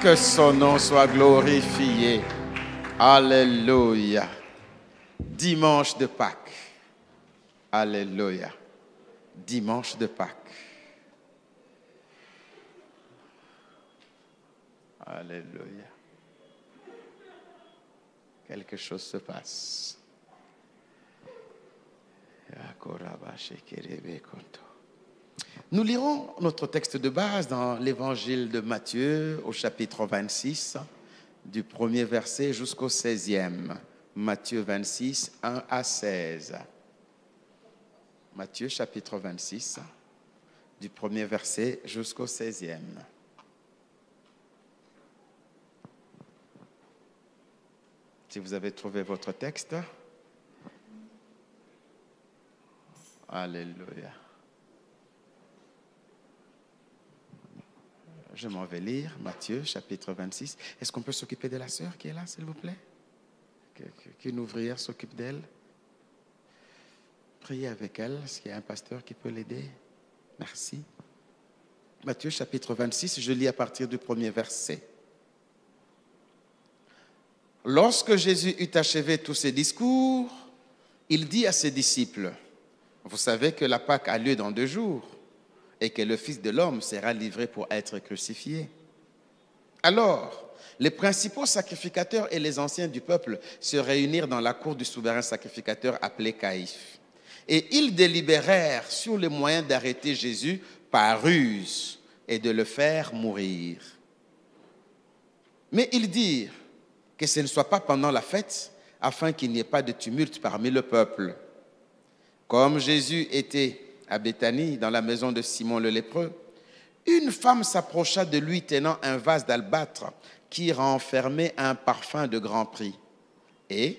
Que son nom soit glorifié. Alléluia. Dimanche de Pâques. Alléluia. Dimanche de Pâques. Alléluia. Quelque chose se passe. Nous lirons notre texte de base dans l'évangile de Matthieu au chapitre 26, du premier verset jusqu'au 16e. Matthieu 26, 1 à 16. Matthieu chapitre 26, du premier verset jusqu'au 16e. Si vous avez trouvé votre texte, alléluia. Je m'en vais lire Matthieu chapitre 26. Est-ce qu'on peut s'occuper de la sœur qui est là, s'il vous plaît? Qu'une ouvrière s'occupe d'elle. Priez avec elle. Est-ce qu'il y a un pasteur qui peut l'aider? Merci. Matthieu chapitre 26, je lis à partir du premier verset. Lorsque Jésus eut achevé tous ses discours, il dit à ses disciples, « Vous savez que la Pâque a lieu dans 2 jours et que le Fils de l'homme sera livré pour être crucifié. » Alors, les principaux sacrificateurs et les anciens du peuple se réunirent dans la cour du souverain sacrificateur appelé Caïphe. Et ils délibérèrent sur les moyens d'arrêter Jésus par ruse et de le faire mourir. Mais ils dirent que ce ne soit pas pendant la fête, afin qu'il n'y ait pas de tumulte parmi le peuple. Comme Jésus était à Béthanie, dans la maison de Simon le lépreux, une femme s'approcha de lui tenant un vase d'albâtre qui renfermait un parfum de grand prix. Et,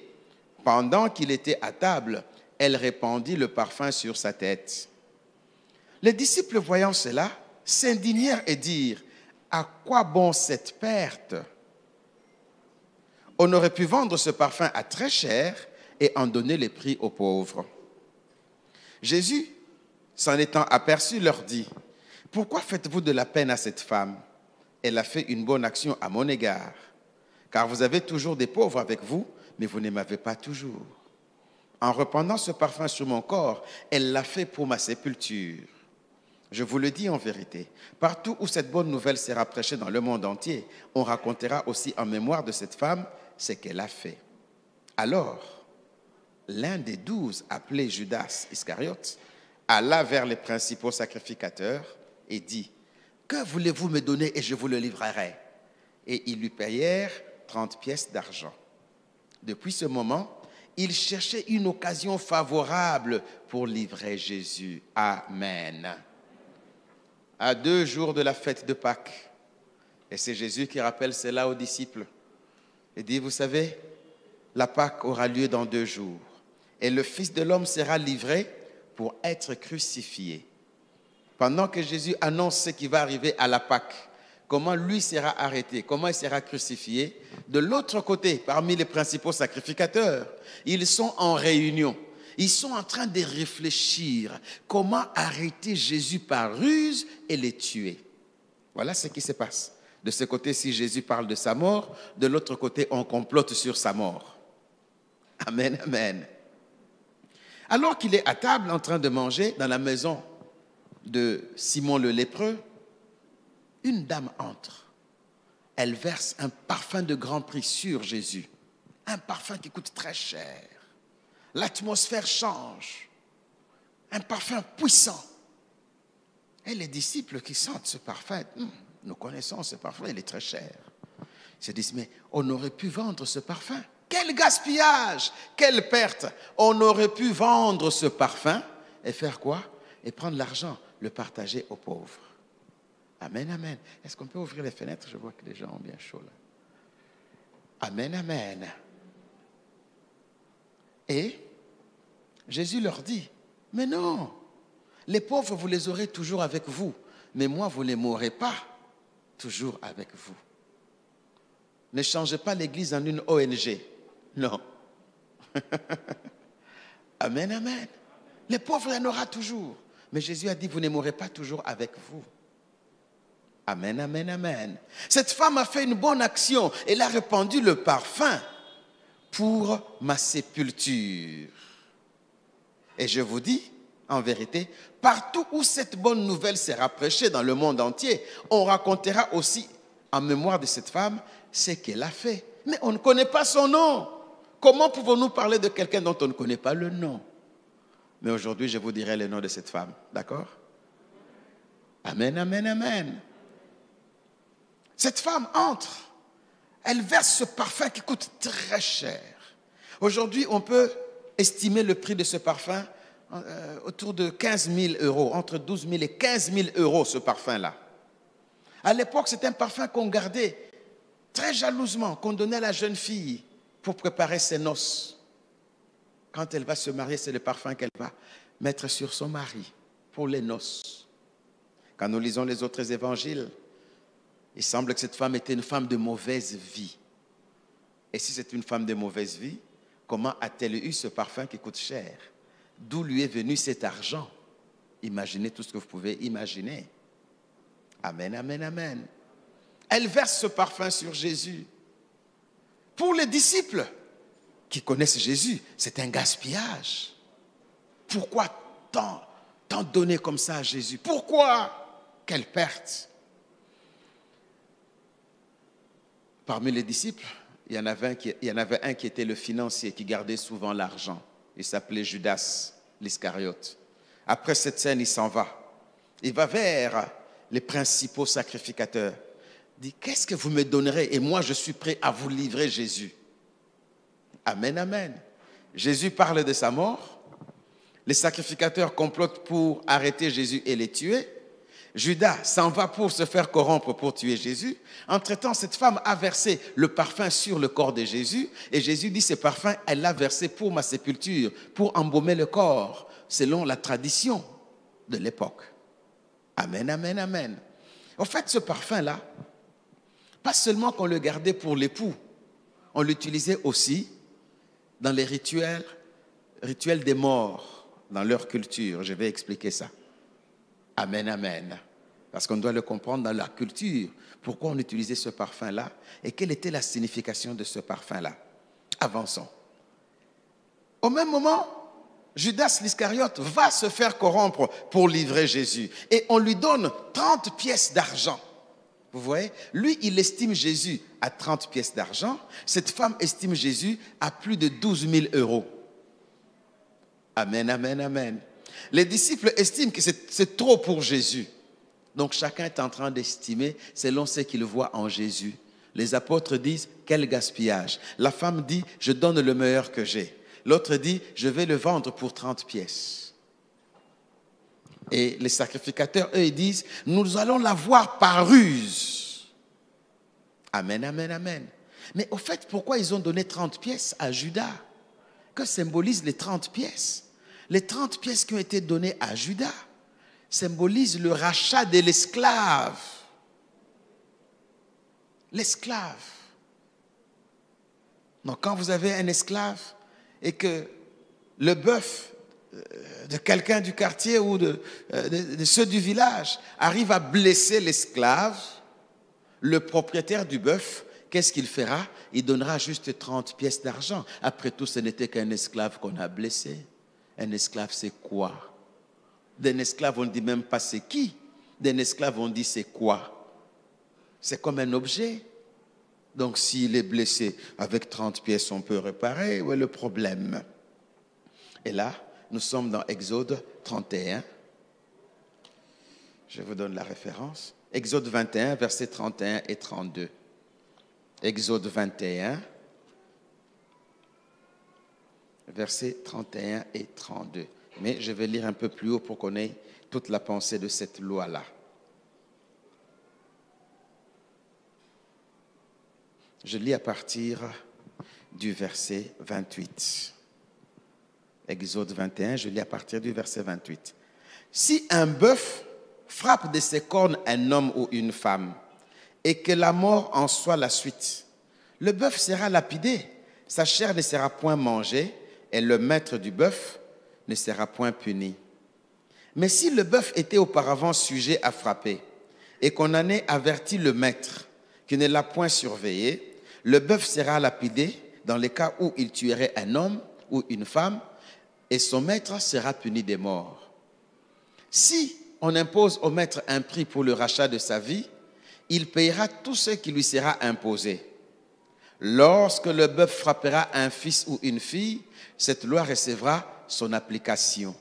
pendant qu'il était à table, elle répandit le parfum sur sa tête. Les disciples, voyant cela, s'indignèrent et dirent, « À quoi bon cette perte? On aurait pu vendre ce parfum à très cher et en donner les prix aux pauvres. » Jésus, s'en étant aperçu, leur dit, « Pourquoi faites-vous de la peine à cette femme? Elle a fait une bonne action à mon égard. Car vous avez toujours des pauvres avec vous, mais vous ne m'avez pas toujours. En répandant ce parfum sur mon corps, elle l'a fait pour ma sépulture. Je vous le dis en vérité, partout où cette bonne nouvelle sera prêchée dans le monde entier, on racontera aussi en mémoire de cette femme ce qu'elle a fait. » Alors, l'un des 12, appelé Judas Iscariote, alla vers les principaux sacrificateurs et dit, « Que voulez-vous me donner et je vous le livrerai ?» Et ils lui payèrent 30 pièces d'argent. Depuis ce moment, il cherchait une occasion favorable pour livrer Jésus. Amen. À 2 jours de la fête de Pâques, et c'est Jésus qui rappelle cela aux disciples. Il dit, vous savez, la Pâque aura lieu dans 2 jours, et le Fils de l'homme sera livré pour être crucifié. Pendant que Jésus annonce ce qui va arriver à la Pâque, comment lui sera arrêté, comment il sera crucifié, de l'autre côté, parmi les principaux sacrificateurs, ils sont en réunion. Ils sont en train de réfléchir comment arrêter Jésus par ruse et les tuer. Voilà ce qui se passe. De ce côté-ci, Jésus parle de sa mort. De l'autre côté, on complote sur sa mort. Amen, amen. Alors qu'il est à table en train de manger dans la maison de Simon le lépreux, une dame entre. Elle verse un parfum de grand prix sur Jésus. Un parfum qui coûte très cher. L'atmosphère change. Un parfum puissant. Et les disciples qui sentent ce parfum, nous connaissons ce parfum, il est très cher. Ils se disent, mais on aurait pu vendre ce parfum. Quel gaspillage, quelle perte. On aurait pu vendre ce parfum et faire quoi? Et prendre l'argent, le partager aux pauvres. Amen, amen. Est-ce qu'on peut ouvrir les fenêtres? Je vois que les gens ont bien chaud là. Amen, amen. Et Jésus leur dit, mais non, les pauvres, vous les aurez toujours avec vous, mais moi, vous ne les m'aurez pas toujours avec vous. Ne changez pas l'Église en une ONG. Non. Amen, amen. Les pauvres, il y en aura toujours. Mais Jésus a dit, vous ne m'aurez pas toujours avec vous. Amen, amen, amen. Cette femme a fait une bonne action. Elle a répandu le parfum pour ma sépulture. Et je vous dis, en vérité, partout où cette bonne nouvelle sera prêchée dans le monde entier, on racontera aussi en mémoire de cette femme ce qu'elle a fait. Mais on ne connaît pas son nom. Comment pouvons-nous parler de quelqu'un dont on ne connaît pas le nom? Mais aujourd'hui, je vous dirai le nom de cette femme. D'accord? Amen, amen, amen. Cette femme entre. Elle verse ce parfum qui coûte très cher. Aujourd'hui, on peut estimer le prix de ce parfum autour de 15 000 euros, entre 12 000 et 15 000 euros, ce parfum-là. À l'époque, c'est un parfum qu'on gardait très jalousement, qu'on donnait à la jeune fille pour préparer ses noces. Quand elle va se marier, c'est le parfum qu'elle va mettre sur son mari pour les noces. Quand nous lisons les autres évangiles, il semble que cette femme était une femme de mauvaise vie. Et si c'est une femme de mauvaise vie, comment a-t-elle eu ce parfum qui coûte cher? D'où lui est venu cet argent? Imaginez tout ce que vous pouvez imaginer. Amen, amen, amen. Elle verse ce parfum sur Jésus. Pour les disciples qui connaissent Jésus, c'est un gaspillage. Pourquoi tant donner comme ça à Jésus? Pourquoi? Quelle perte! Parmi les disciples, il y en avait un qui était le financier, qui gardait souvent l'argent. Il s'appelait Judas l'Iscariote. Après cette scène, il s'en va. Il va vers les principaux sacrificateurs. Il dit, qu'est-ce que vous me donnerez? Et moi, je suis prêt à vous livrer Jésus. Amen, amen. Jésus parle de sa mort. Les sacrificateurs complotent pour arrêter Jésus et les tuer. Judas s'en va pour se faire corrompre pour tuer Jésus. Entre-temps, cette femme a versé le parfum sur le corps de Jésus. Et Jésus dit, ce parfum, elle l'a versé pour ma sépulture, pour embaumer le corps, selon la tradition de l'époque. Amen, amen, amen. En fait, ce parfum-là, pas seulement qu'on le gardait pour l'époux, on l'utilisait aussi dans les rituels des morts, dans leur culture. Je vais expliquer ça. Amen, amen. Parce qu'on doit le comprendre dans la culture. Pourquoi on utilisait ce parfum-là et quelle était la signification de ce parfum-là. Avançons. Au même moment, Judas l'Iscariote va se faire corrompre pour livrer Jésus. Et on lui donne 30 pièces d'argent. Vous voyez? Lui, il estime Jésus à 30 pièces d'argent. Cette femme estime Jésus à plus de 12 000 euros. Amen, amen, amen. Les disciples estiment que c'est trop pour Jésus. Donc chacun est en train d'estimer selon ce qu'il voit en Jésus. Les apôtres disent, quel gaspillage. La femme dit, je donne le meilleur que j'ai. L'autre dit, je vais le vendre pour 30 pièces. Et les sacrificateurs, eux, ils disent, nous allons l'avoir par ruse. Amen, amen, amen. Mais au fait, pourquoi ils ont donné 30 pièces à Judas? Que symbolisent les 30 pièces? Les 30 pièces qui ont été données à Judas symbolisent le rachat de l'esclave. L'esclave. Donc quand vous avez un esclave et que le bœuf de quelqu'un du quartier ou de ceux du village arrive à blesser l'esclave, le propriétaire du bœuf, qu'est-ce qu'il fera? Il donnera juste 30 pièces d'argent. Après tout, ce n'était qu'un esclave qu'on a blessé. Un esclave, c'est quoi? D'un esclave, on ne dit même pas c'est qui. D'un esclave, on dit c'est quoi? C'est comme un objet. Donc, s'il est blessé avec 30 pièces, on peut réparer. Où est le problème? Et là, nous sommes dans Exode 31. Je vous donne la référence. Exode 21, versets 31 et 32. Exode 21. Versets 31 et 32. Mais je vais lire un peu plus haut pour qu'on ait toute la pensée de cette loi-là. Je lis à partir du verset 28. Exode 21, je lis à partir du verset 28. Si un bœuf frappe de ses cornes un homme ou une femme, et que la mort en soit la suite, le bœuf sera lapidé, sa chair ne sera point mangée, et le maître du bœuf ne sera point puni. Mais si le bœuf était auparavant sujet à frapper, et qu'on en ait averti le maître, qui ne l'a point surveillé, le bœuf sera lapidé dans les cas où il tuerait un homme ou une femme, et son maître sera puni de mort. Si on impose au maître un prix pour le rachat de sa vie, il payera tout ce qui lui sera imposé. Lorsque le bœuf frappera un fils ou une fille, cette loi recevra son application.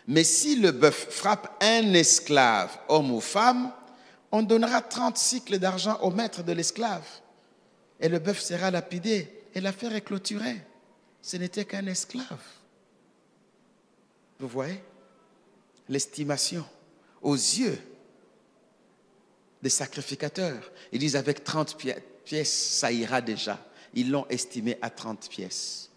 Mais si le bœuf frappe un esclave, homme ou femme, on donnera 30 cycles d'argent au maître de l'esclave. Et le bœuf sera lapidé et l'affaire est clôturée. Ce n'était qu'un esclave. Vous voyez? L'estimation aux yeux des sacrificateurs. Ils disent avec 30 pièces, ça ira déjà. Ils l'ont estimé à 30 pièces.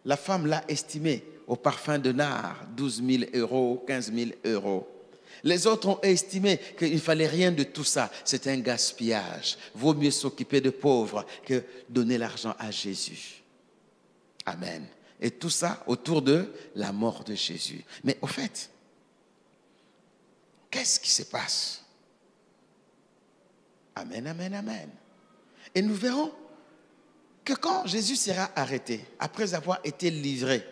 La femme l'a estimé au parfum de nard, 12 000 euros, 15 000 euros. Les autres ont estimé qu'il ne fallait rien de tout ça. C'est un gaspillage. Vaut mieux s'occuper de pauvres que donner l'argent à Jésus. Amen. Et tout ça autour de la mort de Jésus. Mais au fait, qu'est-ce qui se passe? Amen, amen, amen. Et nous verrons que quand Jésus sera arrêté, après avoir été livré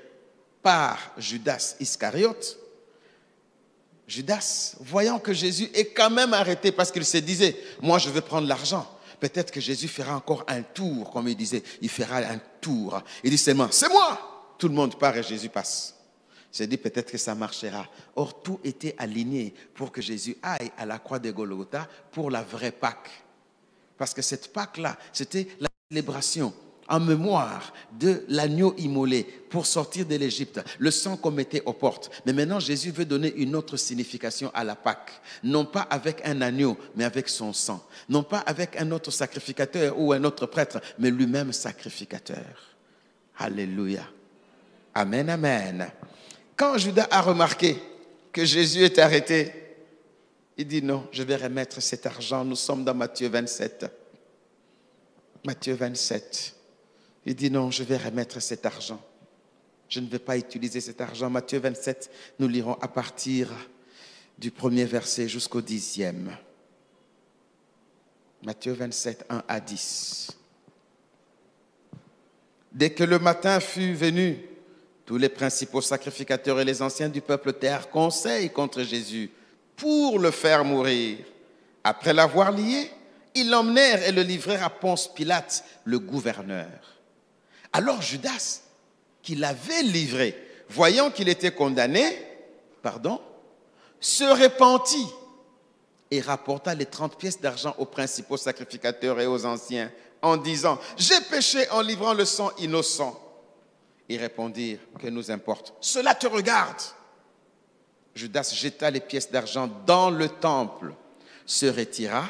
par Judas Iscariote, Judas, voyant que Jésus est quand même arrêté parce qu'il se disait, moi je veux prendre l'argent. Peut-être que Jésus fera encore un tour, comme il disait, il fera un tour. Il dit seulement, c'est moi. Tout le monde part et Jésus passe. Il s'est dit peut-être que ça marchera. Or, tout était aligné pour que Jésus aille à la croix de Golgotha pour la vraie Pâque. Parce que cette Pâque-là, c'était la célébration en mémoire de l'agneau immolé pour sortir de l'Égypte, le sang qu'on mettait aux portes. Mais maintenant, Jésus veut donner une autre signification à la Pâque. Non pas avec un agneau, mais avec son sang. Non pas avec un autre sacrificateur ou un autre prêtre, mais lui-même sacrificateur. Alléluia. Amen, amen. Quand Judas a remarqué que Jésus est arrêté, il dit non, je vais remettre cet argent. Nous sommes dans Matthieu 27. Matthieu 27. Il dit non, je vais remettre cet argent. Je ne vais pas utiliser cet argent. Matthieu 27, nous lirons à partir du premier verset jusqu'au 10e. Matthieu 27, 1 à 10. Dès que le matin fut venu, tous les principaux sacrificateurs et les anciens du peuple tinrent conseil contre Jésus pour le faire mourir. Après l'avoir lié, ils l'emmenèrent et le livrèrent à Ponce Pilate, le gouverneur. Alors Judas, qui l'avait livré, voyant qu'il était condamné, se repentit et rapporta les 30 pièces d'argent aux principaux sacrificateurs et aux anciens, en disant, « J'ai péché en livrant le sang innocent. » Ils répondirent, « Que nous importe? Cela te regarde. » Judas jeta les pièces d'argent dans le temple, se retira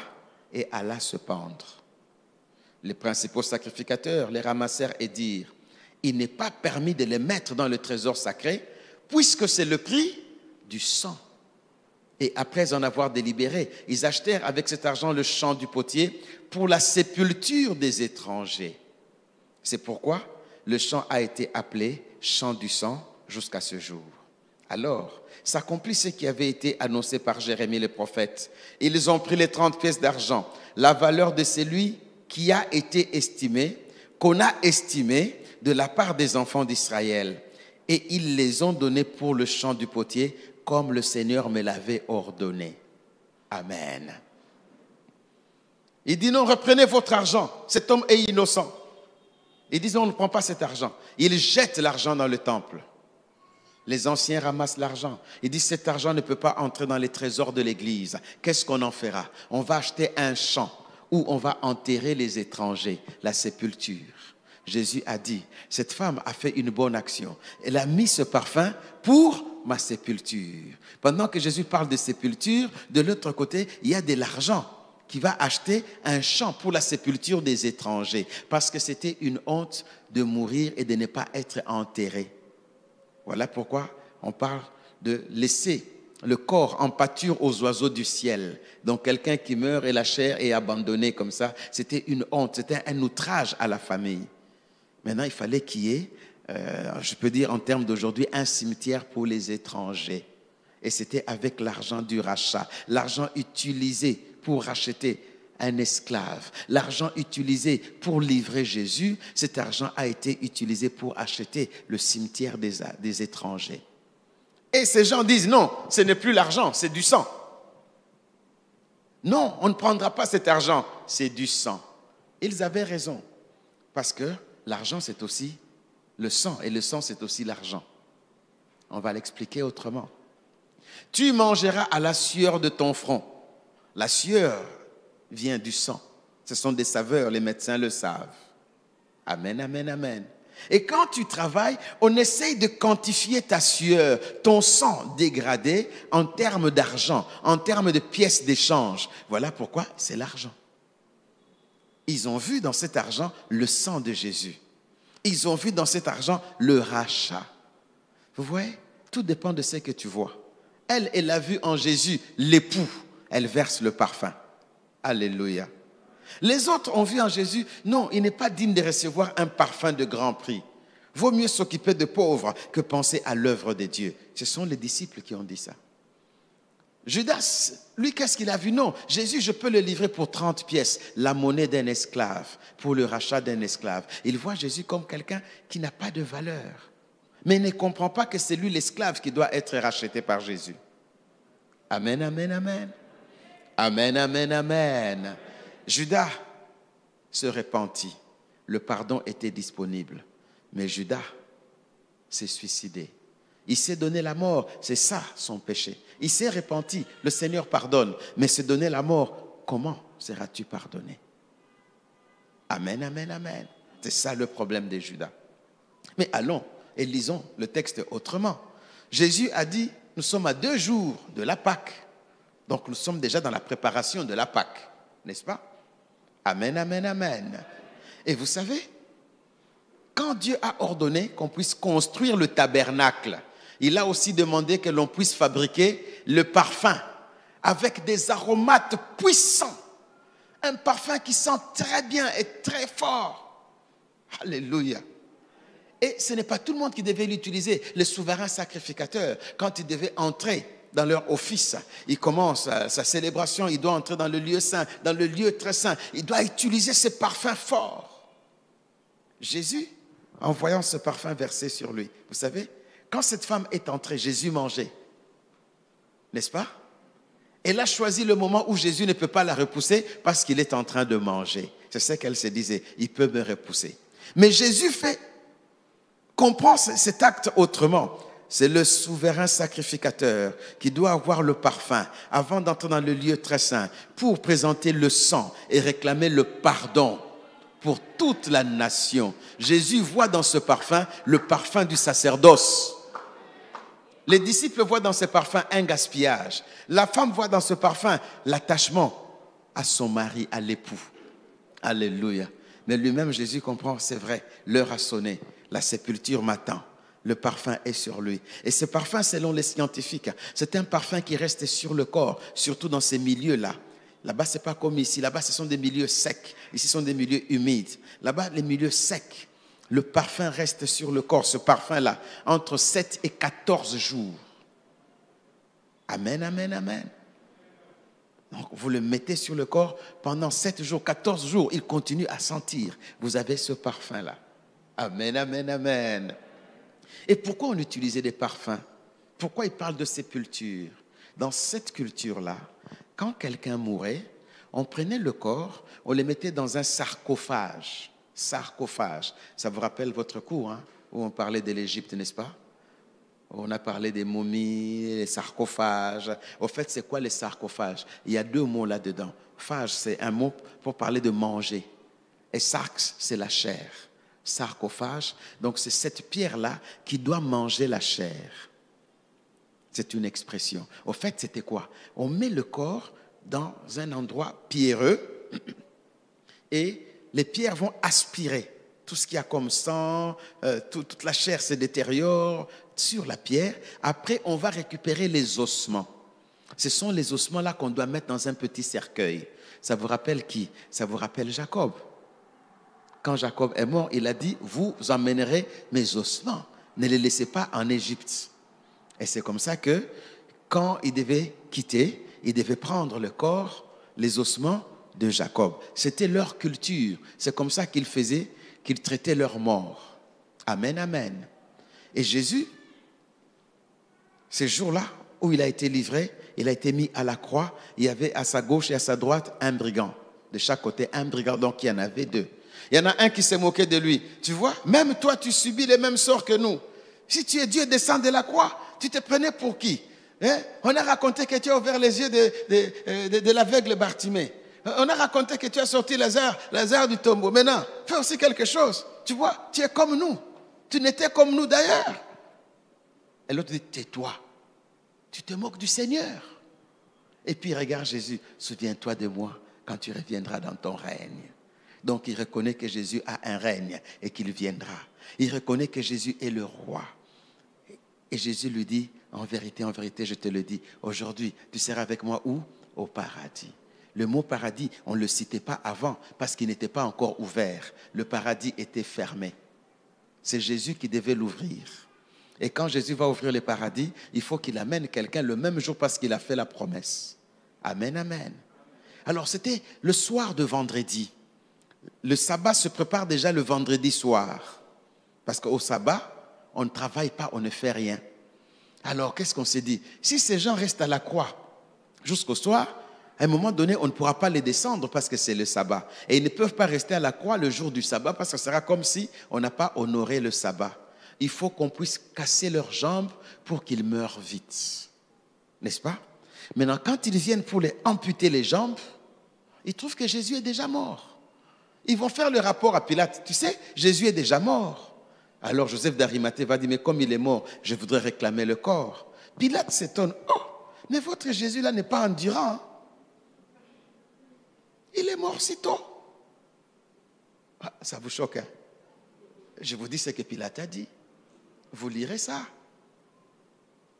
et alla se pendre. Les principaux sacrificateurs les ramassèrent et dirent, « Il n'est pas permis de les mettre dans le trésor sacré, puisque c'est le prix du sang. » Et après en avoir délibéré, ils achetèrent avec cet argent le champ du potier pour la sépulture des étrangers. C'est pourquoi le champ a été appelé champ du sang jusqu'à ce jour. Alors, s'accomplit ce qui avait été annoncé par Jérémie le prophète. Ils ont pris les 30 pièces d'argent, la valeur de celui qui a été estimé, qu'on a estimé de la part des enfants d'Israël. Et ils les ont donnés pour le champ du potier, comme le Seigneur me l'avait ordonné. Amen. Il dit non, reprenez votre argent. Cet homme est innocent. Ils disent on ne prend pas cet argent. Ils jettent l'argent dans le temple. Les anciens ramassent l'argent. Ils disent cet argent ne peut pas entrer dans les trésors de l'église. Qu'est-ce qu'on en fera? On va acheter un champ où on va enterrer les étrangers, la sépulture. Jésus a dit, cette femme a fait une bonne action. Elle a mis ce parfum pour ma sépulture. Pendant que Jésus parle de sépulture, de l'autre côté, il y a de l'argent qui va acheter un champ pour la sépulture des étrangers. Parce que c'était une honte de mourir et de ne pas être enterré. Voilà pourquoi on parle de laisser le corps en pâture aux oiseaux du ciel. Donc quelqu'un qui meurt et la chair est abandonnée comme ça, c'était une honte, c'était un outrage à la famille. Maintenant, il fallait qu'il y ait, je peux dire en termes d'aujourd'hui, un cimetière pour les étrangers. Et c'était avec l'argent du rachat, l'argent utilisé pour racheter un esclave. L'argent utilisé pour livrer Jésus, cet argent a été utilisé pour acheter le cimetière des étrangers. Et ces gens disent non, ce n'est plus l'argent, c'est du sang. Non, on ne prendra pas cet argent, c'est du sang. Ils avaient raison, parce que l'argent c'est aussi le sang, et le sang c'est aussi l'argent. On va l'expliquer autrement. Tu mangeras à la sueur de ton front. La sueur vient du sang. Ce sont des saveurs, les médecins le savent. Amen, amen, amen. Et quand tu travailles, on essaye de quantifier ta sueur, ton sang dégradé en termes d'argent, en termes de pièces d'échange. Voilà pourquoi c'est l'argent. Ils ont vu dans cet argent le sang de Jésus. Ils ont vu dans cet argent le rachat. Vous voyez, tout dépend de ce que tu vois. Elle a vu en Jésus l'époux. Elle verse le parfum. Alléluia. Les autres ont vu en Jésus, non, il n'est pas digne de recevoir un parfum de grand prix. Vaut mieux s'occuper de pauvres que penser à l'œuvre de Dieu. Ce sont les disciples qui ont dit ça. Judas, lui, qu'est-ce qu'il a vu? Non, Jésus, je peux le livrer pour 30 pièces, la monnaie d'un esclave, pour le rachat d'un esclave. Il voit Jésus comme quelqu'un qui n'a pas de valeur. Mais il ne comprend pas que c'est lui l'esclave qui doit être racheté par Jésus. Amen, amen, amen. Amen, amen, amen. Judas se repentit. Le pardon était disponible. Mais Judas s'est suicidé. Il s'est donné la mort. C'est ça son péché. Il s'est repenti. Le Seigneur pardonne. Mais se donner la mort, comment seras-tu pardonné? Amen, amen, amen. C'est ça le problème de Judas. Mais allons et lisons le texte autrement. Jésus a dit, nous sommes à 2 jours de la Pâque. Donc nous sommes déjà dans la préparation de la Pâque. N'est-ce pas? Amen, amen, amen. Et vous savez, quand Dieu a ordonné qu'on puisse construire le tabernacle, il a aussi demandé que l'on puisse fabriquer le parfum avec des aromates puissants. Un parfum qui sent très bien et très fort. Alléluia. Et ce n'est pas tout le monde qui devait l'utiliser. Les souverains sacrificateurs, quand ils devaient entrer dans leur office, il commence sa célébration, il doit entrer dans le lieu saint, dans le lieu très saint. Il doit utiliser ce parfum fort. Jésus, en voyant ce parfum versé sur lui, vous savez, quand cette femme est entrée, Jésus mangeait. N'est-ce pas? Elle a choisi le moment où Jésus ne peut pas la repousser parce qu'il est en train de manger. C'est ce qu'elle se disait, il peut me repousser. Mais Jésus comprend cet acte autrement. C'est le souverain sacrificateur qui doit avoir le parfum avant d'entrer dans le lieu très saint pour présenter le sang et réclamer le pardon pour toute la nation. Jésus voit dans ce parfum le parfum du sacerdoce. Les disciples voient dans ce parfum un gaspillage. La femme voit dans ce parfum l'attachement à son mari, à l'époux. Alléluia. Mais lui-même, Jésus comprend, c'est vrai, l'heure a sonné, la sépulture m'attend. Le parfum est sur lui. Et ce parfum, selon les scientifiques, c'est un parfum qui reste sur le corps, surtout dans ces milieux-là. Là-bas, ce n'est pas comme ici. Là-bas, ce sont des milieux secs. Ici, ce sont des milieux humides. Là-bas, les milieux secs, le parfum reste sur le corps, ce parfum-là, entre 7 et 14 jours. Amen, amen, amen. Donc, vous le mettez sur le corps pendant 7 jours, 14 jours. Il continue à sentir. Vous avez ce parfum-là. Amen, amen, amen. Et pourquoi on utilisait des parfums? Pourquoi il parle de sépulture? Dans cette culture-là, quand quelqu'un mourait, on prenait le corps, on le mettait dans un sarcophage. Sarcophage. Ça vous rappelle votre cours, hein, où on parlait de l'Égypte, n'est-ce pas? On a parlé des momies, les sarcophages. Au fait, c'est quoi les sarcophages? Il y a 2 mots là-dedans. Phage, c'est un mot pour parler de manger. Et sarx, c'est la chair. Sarcophage, donc c'est cette pierre-là qui doit manger la chair. C'est une expression. Au fait, c'était quoi? On met le corps dans un endroit pierreux et les pierres vont aspirer tout ce qu'il y a comme sang, toute la chair se détériore sur la pierre. Après, on va récupérer les ossements. Ce sont les ossements-là qu'on doit mettre dans un petit cercueil. Ça vous rappelle qui? Ça vous rappelle Jacob. Quand Jacob est mort, il a dit, vous emmènerez mes ossements. Ne les laissez pas en Égypte. Et c'est comme ça que, quand il devait quitter, il devait prendre le corps, les ossements de Jacob. C'était leur culture. C'est comme ça qu'ils faisaient, qu'ils traitaient leurs morts. Amen, amen. Et Jésus, ces jours-là où il a été livré, il a été mis à la croix, il y avait à sa gauche et à sa droite un brigand. De chaque côté, un brigand, donc il y en avait deux. Il y en a un qui s'est moqué de lui. Tu vois, même toi, tu subis les mêmes sorts que nous. Si tu es Dieu, descends de la croix. Tu te prenais pour qui? On a raconté que tu as ouvert les yeux de l'aveugle Bartimée. On a raconté que tu as sorti Lazare du tombeau. Maintenant, fais aussi quelque chose. Tu vois, tu es comme nous. Tu n'étais comme nous d'ailleurs. Et l'autre dit, tais-toi. Tu te moques du Seigneur. Et puis regarde Jésus, souviens-toi de moi quand tu reviendras dans ton règne. Donc il reconnaît que Jésus a un règne et qu'il viendra. Il reconnaît que Jésus est le roi. Et Jésus lui dit, en vérité, je te le dis, aujourd'hui, tu seras avec moi où? Au paradis. Le mot paradis, on ne le citait pas avant parce qu'il n'était pas encore ouvert. Le paradis était fermé. C'est Jésus qui devait l'ouvrir. Et quand Jésus va ouvrir le paradis, il faut qu'il amène quelqu'un le même jour parce qu'il a fait la promesse. Amen, amen. Alors c'était le soir de vendredi. Le sabbat se prépare déjà le vendredi soir. Parce qu'au sabbat, on ne travaille pas, on ne fait rien. Alors qu'est-ce qu'on s'est dit? Si ces gens restent à la croix jusqu'au soir, à un moment donné, on ne pourra pas les descendre parce que c'est le sabbat. Et ils ne peuvent pas rester à la croix le jour du sabbat parce que ce sera comme si on n'a pas honoré le sabbat. Il faut qu'on puisse casser leurs jambes pour qu'ils meurent vite. N'est-ce pas? Maintenant, quand ils viennent pour les amputer les jambes, ils trouvent que Jésus est déjà mort. Ils vont faire le rapport à Pilate. Tu sais, Jésus est déjà mort. Alors Joseph d'Arimathée va dire, mais comme il est mort, je voudrais réclamer le corps. Pilate s'étonne. Oh, mais votre Jésus là n'est pas endurant. Il est mort si tôt. Ah, ça vous choque, hein? Je vous dis ce que Pilate a dit. Vous lirez ça.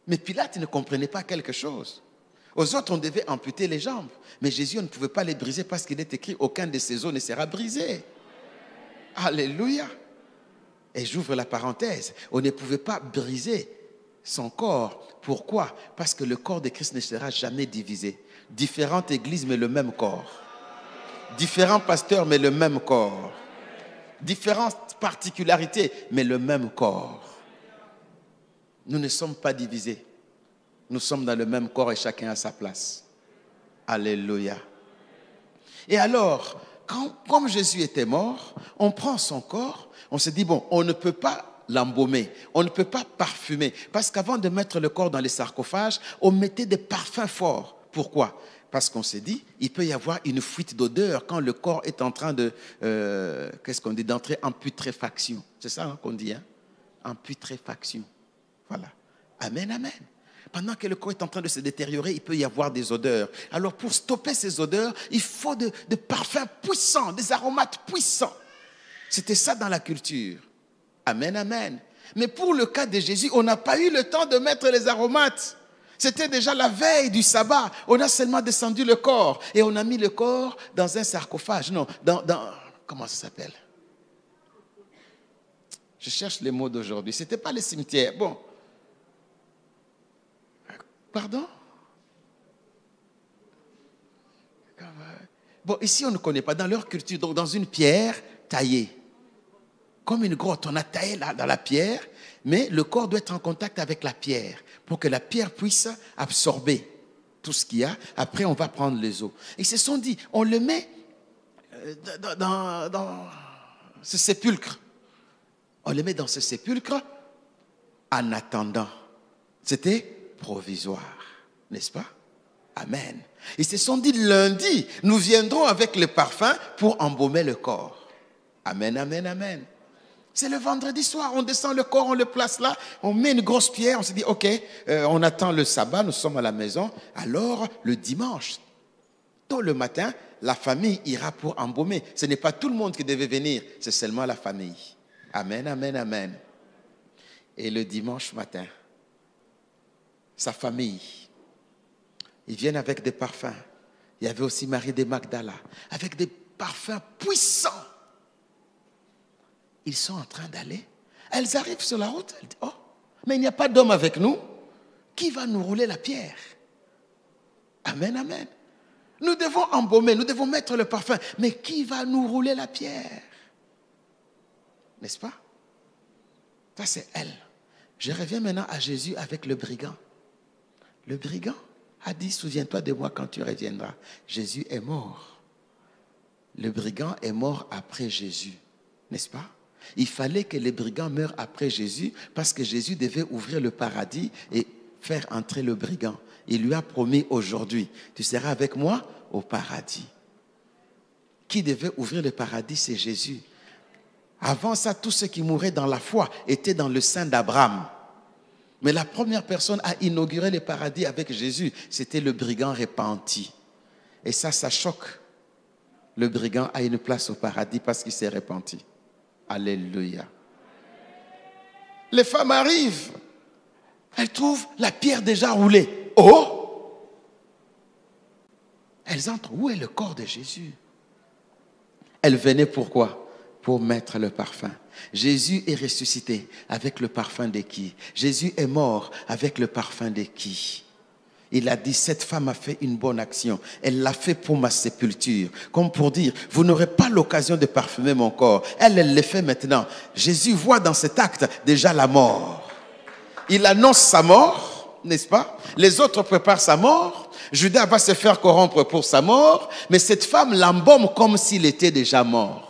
Mais Pilate ne comprenait pas quelque chose. Aux autres, on devait amputer les jambes. Mais Jésus, on ne pouvait pas les briser parce qu'il est écrit, aucun de ses os ne sera brisé. Alléluia. Et j'ouvre la parenthèse. On ne pouvait pas briser son corps. Pourquoi? Parce que le corps de Christ ne sera jamais divisé. Différentes églises, mais le même corps. Différents pasteurs, mais le même corps. Différentes particularités, mais le même corps. Nous ne sommes pas divisés. Nous sommes dans le même corps et chacun à sa place. Alléluia. Et alors, comme Jésus était mort, on prend son corps, on se dit, bon, on ne peut pas l'embaumer, on ne peut pas parfumer. Parce qu'avant de mettre le corps dans les sarcophages, on mettait des parfums forts. Pourquoi? Parce qu'on s'est dit, il peut y avoir une fuite d'odeur quand le corps est en train de, d'entrer en putréfaction. C'est ça qu'on dit, hein? En putréfaction. Voilà. Amen, amen. Pendant que le corps est en train de se détériorer, il peut y avoir des odeurs. Alors pour stopper ces odeurs, il faut de parfums puissants, des aromates puissants. C'était ça dans la culture. Amen, amen. Mais pour le cas de Jésus, on n'a pas eu le temps de mettre les aromates. C'était déjà la veille du sabbat. On a seulement descendu le corps et on a mis le corps dans un sarcophage. Non, comment ça s'appelle? Je cherche les mots d'aujourd'hui. Ce n'était pas le cimetière. Bon. Pardon? Bon, ici, on ne connaît pas. Dans leur culture, donc dans une pierre taillée. Comme une grotte, on a taillé là, dans la pierre, mais le corps doit être en contact avec la pierre pour que la pierre puisse absorber tout ce qu'il y a. Après, on va prendre les os. Ils se sont dit, on le met dans ce sépulcre. On le met dans ce sépulcre en attendant. C'était provisoire, n'est-ce pas? Amen. Ils se sont dit, lundi, nous viendrons avec le parfum pour embaumer le corps. Amen, amen, amen. C'est le vendredi soir, on descend le corps, on le place là, on met une grosse pierre, on se dit, ok, on attend le sabbat, nous sommes à la maison. Alors, le dimanche, tôt le matin, la famille ira pour embaumer. Ce n'est pas tout le monde qui devait venir, c'est seulement la famille. Amen, amen, amen. Et le dimanche matin, sa famille, ils viennent avec des parfums. Il y avait aussi Marie de Magdala, avec des parfums puissants. Ils sont en train d'aller. Elles arrivent sur la route. Elles disent, oh, mais il n'y a pas d'homme avec nous. Qui va nous rouler la pierre? Amen, amen. Nous devons embaumer, nous devons mettre le parfum. Mais qui va nous rouler la pierre? N'est-ce pas? Ça, c'est elle. Je reviens maintenant à Jésus avec le brigand. Le brigand a dit, souviens-toi de moi quand tu reviendras. Jésus est mort. Le brigand est mort après Jésus, n'est-ce pas? Il fallait que les brigands meurent après Jésus parce que Jésus devait ouvrir le paradis et faire entrer le brigand. Il lui a promis aujourd'hui, tu seras avec moi au paradis. Qui devait ouvrir le paradis, c'est Jésus. Avant ça, tous ceux qui mouraient dans la foi étaient dans le sein d'Abraham. Mais la première personne à inaugurer le paradis avec Jésus, c'était le brigand repenti. Et ça choque. Le brigand a une place au paradis parce qu'il s'est repenti. Alléluia. Les femmes arrivent. Elles trouvent la pierre déjà roulée. Oh! Elles entrent. Où est le corps de Jésus? Elles venaient pourquoi? Pour mettre le parfum. Jésus est ressuscité avec le parfum de qui? Jésus est mort avec le parfum de qui? Il a dit, cette femme a fait une bonne action. Elle l'a fait pour ma sépulture. Comme pour dire, vous n'aurez pas l'occasion de parfumer mon corps. Elle le fait maintenant. Jésus voit dans cet acte déjà la mort. Il annonce sa mort, n'est-ce pas? Les autres préparent sa mort. Judas va se faire corrompre pour sa mort. Mais cette femme l'embaume comme s'il était déjà mort.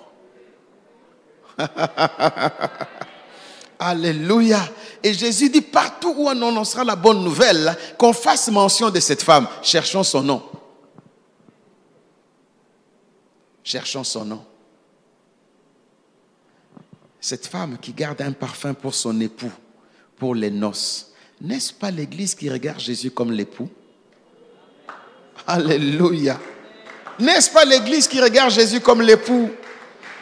Alléluia. Et Jésus dit, partout où on annoncera la bonne nouvelle, qu'on fasse mention de cette femme. Cherchons son nom. Cherchons son nom. Cette femme qui garde un parfum pour son époux, pour les noces. N'est-ce pas l'Église qui regarde Jésus comme l'époux? Alléluia. N'est-ce pas l'Église qui regarde Jésus comme l'époux?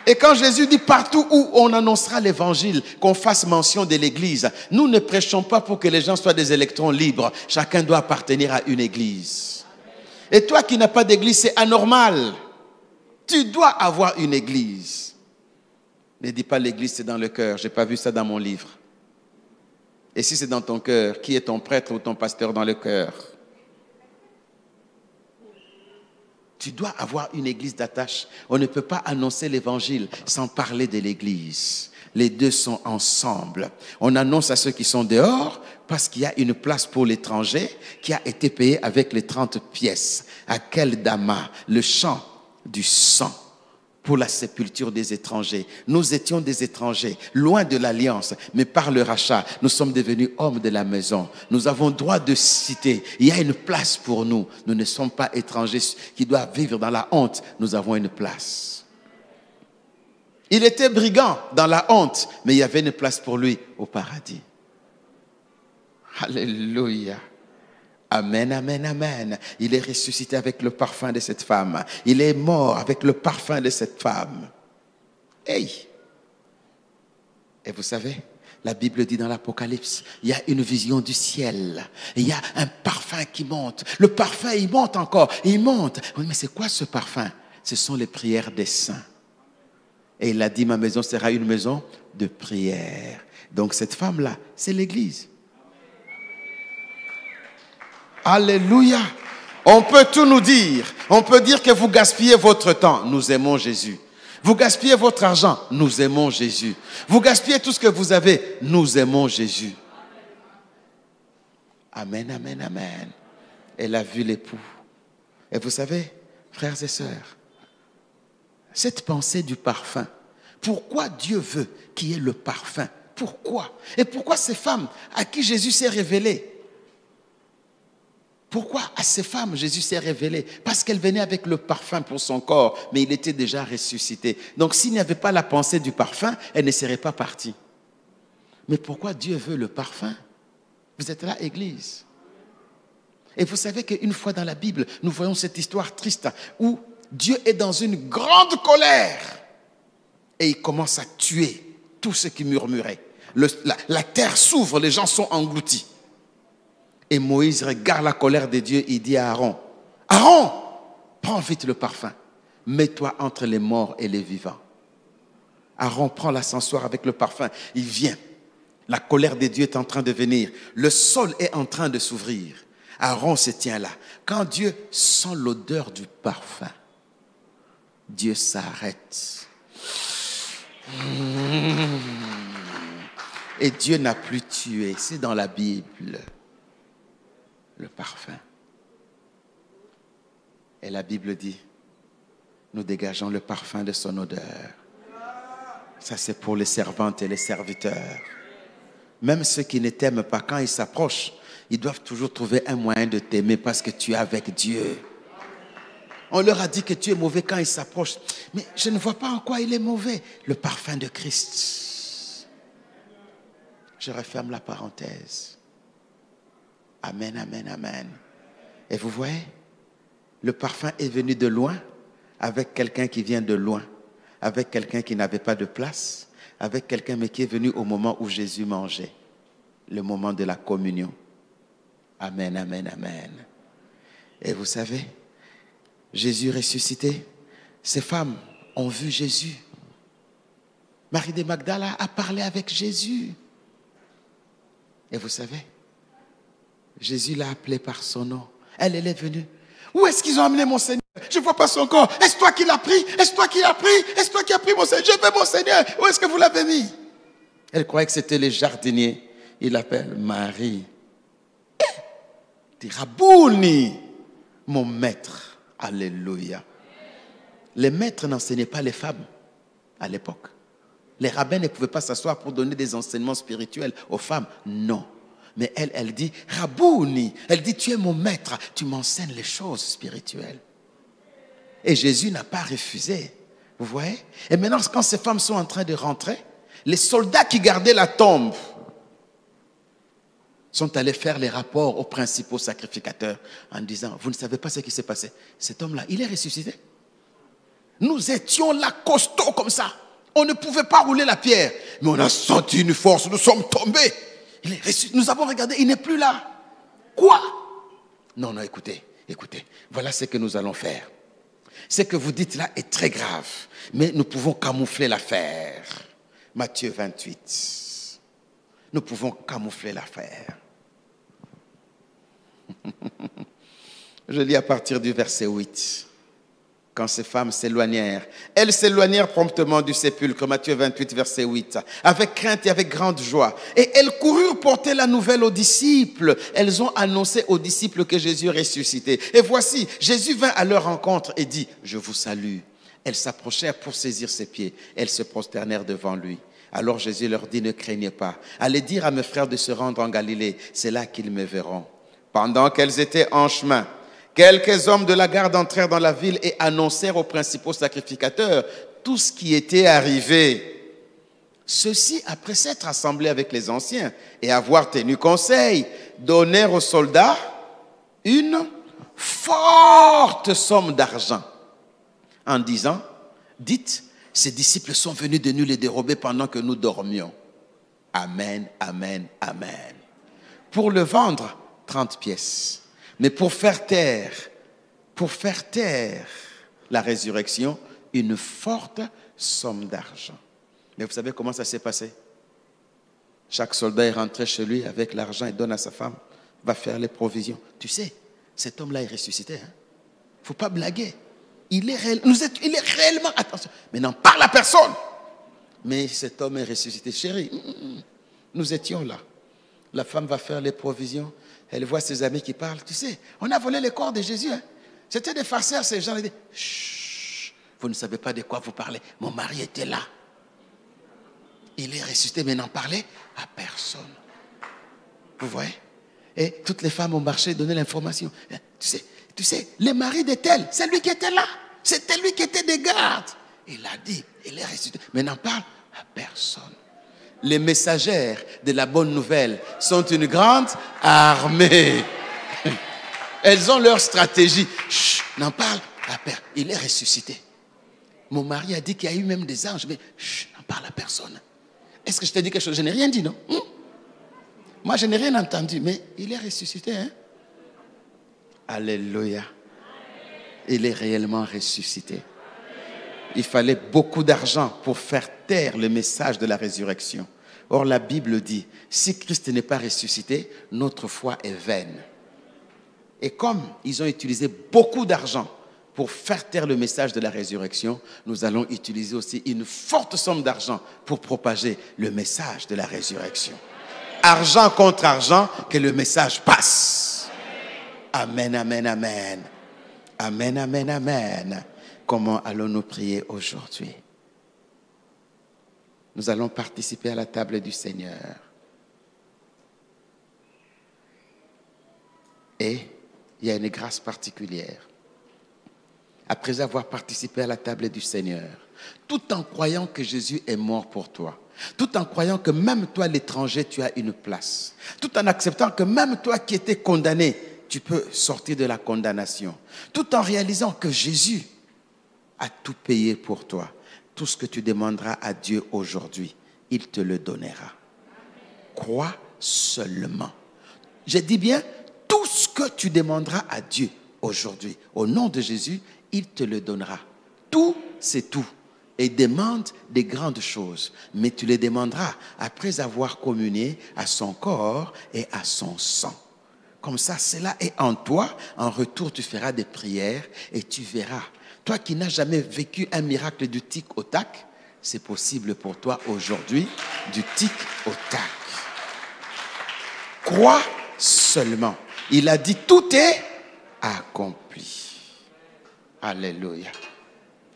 Et quand Jésus dit partout où on annoncera l'évangile, qu'on fasse mention de l'église, nous ne prêchons pas pour que les gens soient des électrons libres. Chacun doit appartenir à une église. Et toi qui n'as pas d'église, c'est anormal. Tu dois avoir une église. Ne dis pas l'église, c'est dans le cœur. Je n'ai pas vu ça dans mon livre. Et si c'est dans ton cœur, qui est ton prêtre ou ton pasteur dans le cœur? Tu dois avoir une église d'attache. On ne peut pas annoncer l'évangile sans parler de l'église. Les deux sont ensemble. On annonce à ceux qui sont dehors parce qu'il y a une place pour l'étranger qui a été payée avec les 30 pièces. À Keldama, le chant du sang pour la sépulture des étrangers. Nous étions des étrangers, loin de l'alliance, mais par le rachat, nous sommes devenus hommes de la maison. Nous avons droit de citer. Il y a une place pour nous. Nous ne sommes pas étrangers qui doivent vivre dans la honte. Nous avons une place. Il était brigand dans la honte, mais il y avait une place pour lui au paradis. Alléluia. Amen, amen, amen. Il est ressuscité avec le parfum de cette femme. Il est mort avec le parfum de cette femme. Hey! Et vous savez, la Bible dit dans l'Apocalypse, il y a une vision du ciel. Il y a un parfum qui monte. Le parfum, il monte encore. Il monte. Oui, mais c'est quoi ce parfum? Ce sont les prières des saints. Et il a dit, ma maison sera une maison de prière. Donc cette femme-là, c'est l'église. Alléluia. On peut tout nous dire. On peut dire que vous gaspillez votre temps. Nous aimons Jésus. Vous gaspillez votre argent. Nous aimons Jésus. Vous gaspillez tout ce que vous avez. Nous aimons Jésus. Amen, amen, amen. Elle a vu l'époux. Et vous savez, frères et sœurs, cette pensée du parfum, pourquoi Dieu veut qu'il y ait le parfum? Pourquoi? Et pourquoi ces femmes à qui Jésus s'est révélé? Pourquoi à ces femmes Jésus s'est révélé? Parce qu'elles venaient avec le parfum pour son corps, mais il était déjà ressuscité. Donc s'il n'y avait pas la pensée du parfum, elles ne seraient pas parties. Mais pourquoi Dieu veut le parfum? Vous êtes là, Église. Et vous savez qu'une fois dans la Bible, nous voyons cette histoire triste où Dieu est dans une grande colère et il commence à tuer tous ceux qui murmuraient. La terre s'ouvre, les gens sont engloutis. Et Moïse regarde la colère de Dieu, il dit à Aaron, Aaron, prends vite le parfum, mets-toi entre les morts et les vivants. Aaron prend l'ascensoir avec le parfum, il vient. La colère de Dieu est en train de venir. Le sol est en train de s'ouvrir. Aaron se tient là. Quand Dieu sent l'odeur du parfum, Dieu s'arrête. Et Dieu n'a plus tué. C'est dans la Bible. Le parfum. Et la Bible dit, nous dégageons le parfum de son odeur. Ça, c'est pour les servantes et les serviteurs. Même ceux qui ne t'aiment pas, quand ils s'approchent, ils doivent toujours trouver un moyen de t'aimer parce que tu es avec Dieu. On leur a dit que tu es mauvais quand ils s'approchent. Mais je ne vois pas en quoi il est mauvais. Le parfum de Christ. Je referme la parenthèse. Amen, amen, amen. Et vous voyez, le parfum est venu de loin, avec quelqu'un qui vient de loin, avec quelqu'un qui n'avait pas de place, avec quelqu'un mais qui est venu au moment où Jésus mangeait, le moment de la communion. Amen, amen, amen. Et vous savez, Jésus ressuscité, ces femmes ont vu Jésus. Marie de Magdala a parlé avec Jésus. Et vous savez, Jésus l'a appelée par son nom. Elle est venue. Où est-ce qu'ils ont amené mon Seigneur? Je ne vois pas son corps. Est-ce toi qui l'as pris? Est-ce toi qui l'as pris? Est-ce toi qui as pris mon Seigneur? Je veux mon Seigneur. Où est-ce que vous l'avez mis? Elle croyait que c'était les jardiniers. Il l'appelle Marie. Dit Rabouni, mon maître. Alléluia. Les maîtres n'enseignaient pas les femmes à l'époque. Les rabbins ne pouvaient pas s'asseoir pour donner des enseignements spirituels aux femmes. Non. Mais elle dit, Rabouni, elle dit, tu es mon maître, tu m'enseignes les choses spirituelles. Et Jésus n'a pas refusé. Vous voyez? Et maintenant, quand ces femmes sont en train de rentrer, les soldats qui gardaient la tombe sont allés faire les rapports aux principaux sacrificateurs en disant, vous ne savez pas ce qui s'est passé. Cet homme-là, il est ressuscité. Nous étions là costauds comme ça. On ne pouvait pas rouler la pierre. Mais on a senti une force, nous sommes tombés. Il est ressuscité. Nous avons regardé, il n'est plus là. Quoi? Non, écoutez, voilà ce que nous allons faire. Ce que vous dites là est très grave, mais nous pouvons camoufler l'affaire. Matthieu 28. Nous pouvons camoufler l'affaire. Je lis à partir du verset 8. Quand ces femmes s'éloignèrent, elles s'éloignèrent promptement du sépulcre, Matthieu 28, verset 8, avec crainte et avec grande joie. Et elles coururent porter la nouvelle aux disciples. Elles ont annoncé aux disciples que Jésus est ressuscité. Et voici, Jésus vint à leur rencontre et dit, je vous salue. Elles s'approchèrent pour saisir ses pieds. Elles se prosternèrent devant lui. Alors Jésus leur dit, ne craignez pas. Allez dire à mes frères de se rendre en Galilée. C'est là qu'ils me verront. Pendant qu'elles étaient en chemin, quelques hommes de la garde entrèrent dans la ville et annoncèrent aux principaux sacrificateurs tout ce qui était arrivé. Ceux-ci, après s'être assemblés avec les anciens et avoir tenu conseil, donnèrent aux soldats une forte somme d'argent en disant, dites, ces disciples sont venus de nous les dérober pendant que nous dormions. Amen, amen, amen. Pour le vendre, 30 pièces. Mais pour faire taire la résurrection, une forte somme d'argent. Mais vous savez comment ça s'est passé? Chaque soldat est rentré chez lui avec l'argent et donne à sa femme, va faire les provisions. Tu sais, cet homme-là est ressuscité. Il ne faut pas blaguer. Il est réellement, attention, mais n'en parle à personne. Mais cet homme est ressuscité. Chérie, nous étions là. La femme va faire les provisions. Elle voit ses amis qui parlent. Tu sais, on a volé le corps de Jésus. C'était des farceurs, ces gens. Ils disent, chut, vous ne savez pas de quoi vous parlez. Mon mari était là. Il est ressuscité, mais n'en parlait à personne. Vous voyez? Et toutes les femmes ont marché, donné l'information. Tu sais, le mari de tel, c'est lui qui était là. C'était lui qui était des gardes. Il a dit, il est ressuscité, mais n'en parle à personne. Les messagères de la bonne nouvelle sont une grande armée. Elles ont leur stratégie. Chut, n'en parle à personne. Il est ressuscité. Mon mari a dit qu'il y a eu même des anges, mais chut, n'en parle à personne. Est-ce que je t'ai dit quelque chose? Je n'ai rien dit, non? Moi, je n'ai rien entendu, mais il est ressuscité. Alléluia. Il est réellement ressuscité. Il fallait beaucoup d'argent pour faire taire le message de la résurrection. Or, la Bible dit, si Christ n'est pas ressuscité, notre foi est vaine. Et comme ils ont utilisé beaucoup d'argent pour faire taire le message de la résurrection, nous allons utiliser aussi une forte somme d'argent pour propager le message de la résurrection. Argent contre argent, que le message passe. Amen, amen, amen. Amen, amen, amen. Comment allons-nous prier aujourd'hui? Nous allons participer à la table du Seigneur. Et il y a une grâce particulière. Après avoir participé à la table du Seigneur, tout en croyant que Jésus est mort pour toi, tout en croyant que même toi, l'étranger, tu as une place, tout en acceptant que même toi qui étais condamné, tu peux sortir de la condamnation, tout en réalisant que Jésus a tout payé pour toi. Tout ce que tu demanderas à Dieu aujourd'hui, il te le donnera. Crois seulement. Je dis bien, tout ce que tu demanderas à Dieu aujourd'hui, au nom de Jésus, il te le donnera. Tout, c'est tout. Et demande des grandes choses, mais tu les demanderas après avoir communié à son corps et à son sang. Comme ça, cela est en toi. En retour, tu feras des prières et tu verras. Toi qui n'as jamais vécu un miracle du tic au tac, c'est possible pour toi aujourd'hui du tic au tac. Crois seulement. Il a dit tout est accompli. Alléluia.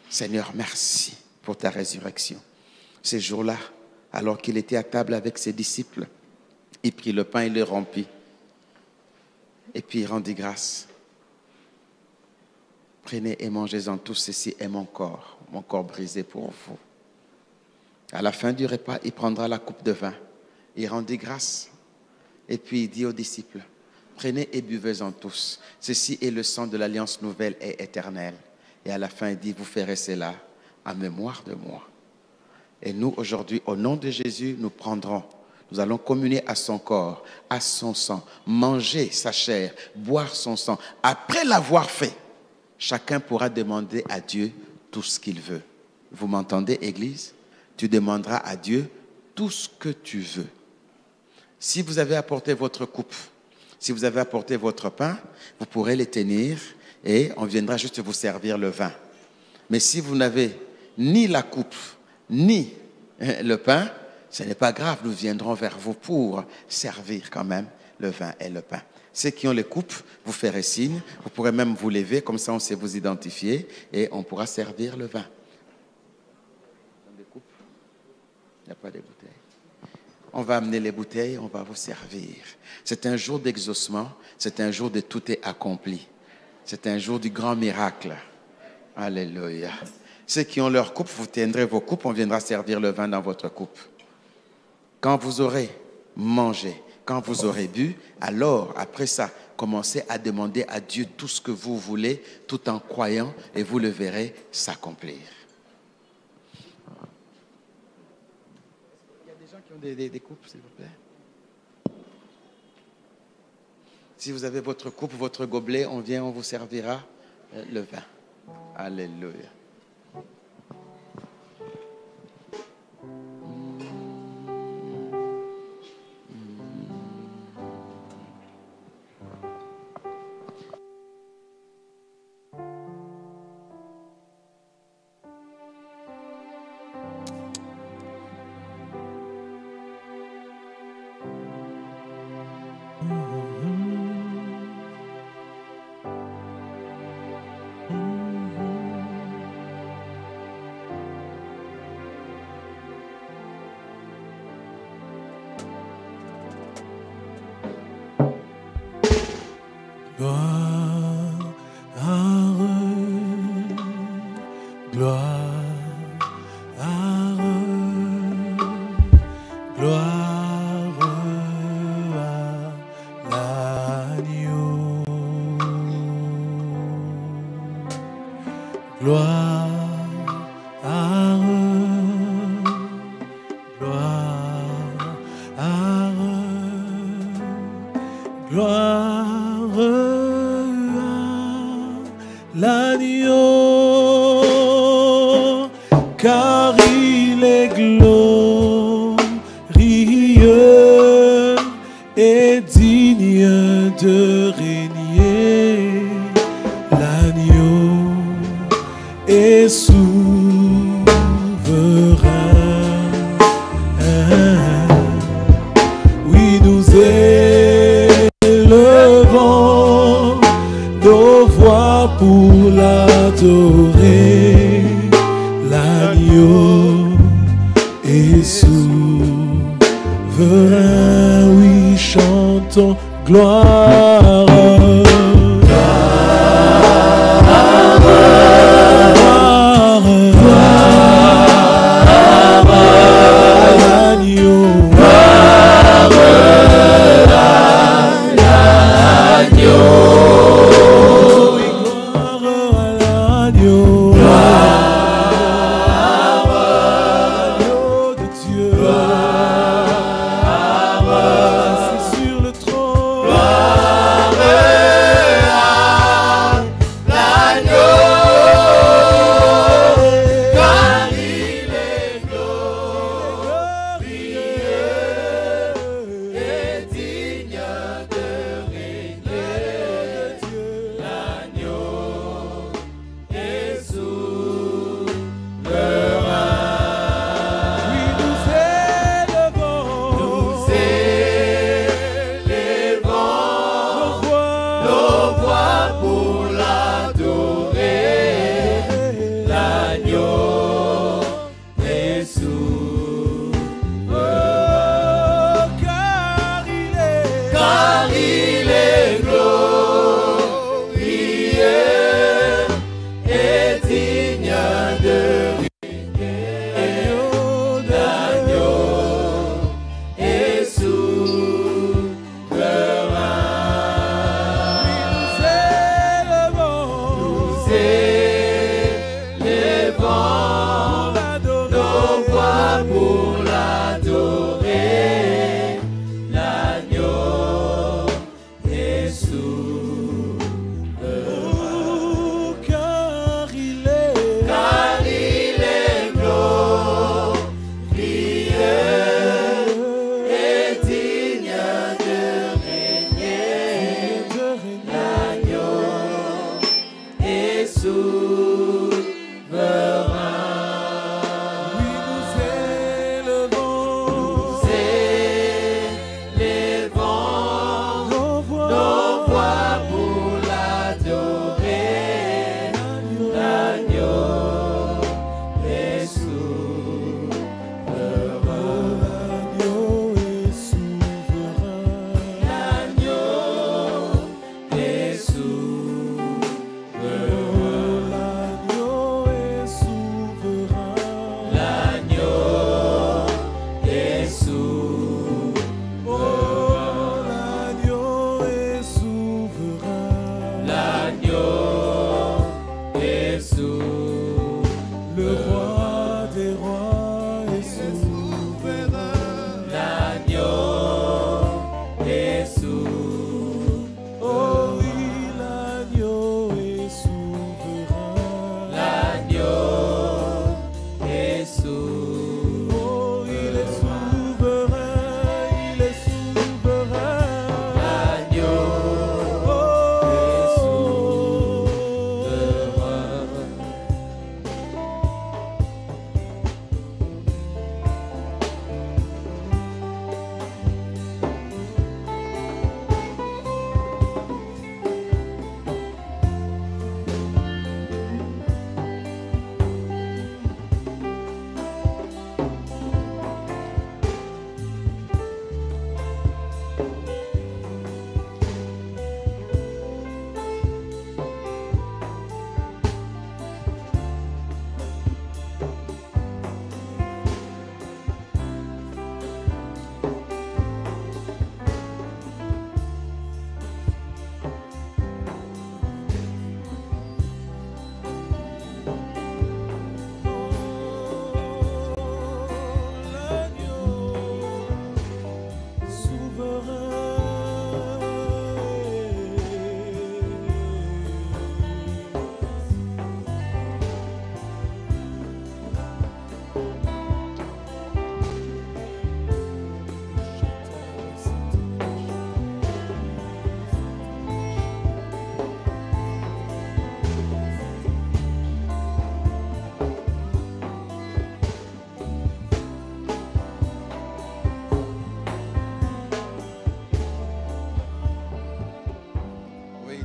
Seigneur, merci pour ta résurrection. Ces jours-là, alors qu'il était à table avec ses disciples, il prit le pain et le rompit. Et puis il rendit grâce. Prenez et mangez-en tous, ceci est mon corps brisé pour vous. À la fin du repas, il prendra la coupe de vin. Il rendit grâce. Et puis il dit aux disciples, prenez et buvez-en tous. Ceci est le sang de l'alliance nouvelle et éternelle. Et à la fin, il dit, vous ferez cela en mémoire de moi. Et nous, aujourd'hui, au nom de Jésus, nous allons communier à son corps, à son sang, manger sa chair, boire son sang. Après l'avoir fait, chacun pourra demander à Dieu tout ce qu'il veut. Vous m'entendez, Église? Tu demanderas à Dieu tout ce que tu veux. Si vous avez apporté votre coupe, si vous avez apporté votre pain, vous pourrez les tenir et on viendra juste vous servir le vin. Mais si vous n'avez ni la coupe, ni le pain, ce n'est pas grave, nous viendrons vers vous pour servir quand même le vin et le pain. Ceux qui ont les coupes, vous ferez signe, vous pourrez même vous lever, comme ça on sait vous identifier et on pourra servir le vin. Des coupes? Il n'y a pas de bouteilles. On va amener les bouteilles, on va vous servir. C'est un jour d'exaucement, c'est un jour de tout est accompli. C'est un jour du grand miracle. Alléluia. Ceux qui ont leur coupe, vous tiendrez vos coupes, on viendra servir le vin dans votre coupe. Quand vous aurez mangé, quand vous aurez bu, alors, après ça, commencez à demander à Dieu tout ce que vous voulez, tout en croyant, et vous le verrez s'accomplir. Il y a des gens qui ont des coupes, s'il vous plaît. Si vous avez votre coupe, votre gobelet, on vient, on vous servira le vin. Alléluia. Digne de régner. L'agneau est souverain, oui, chantons gloire.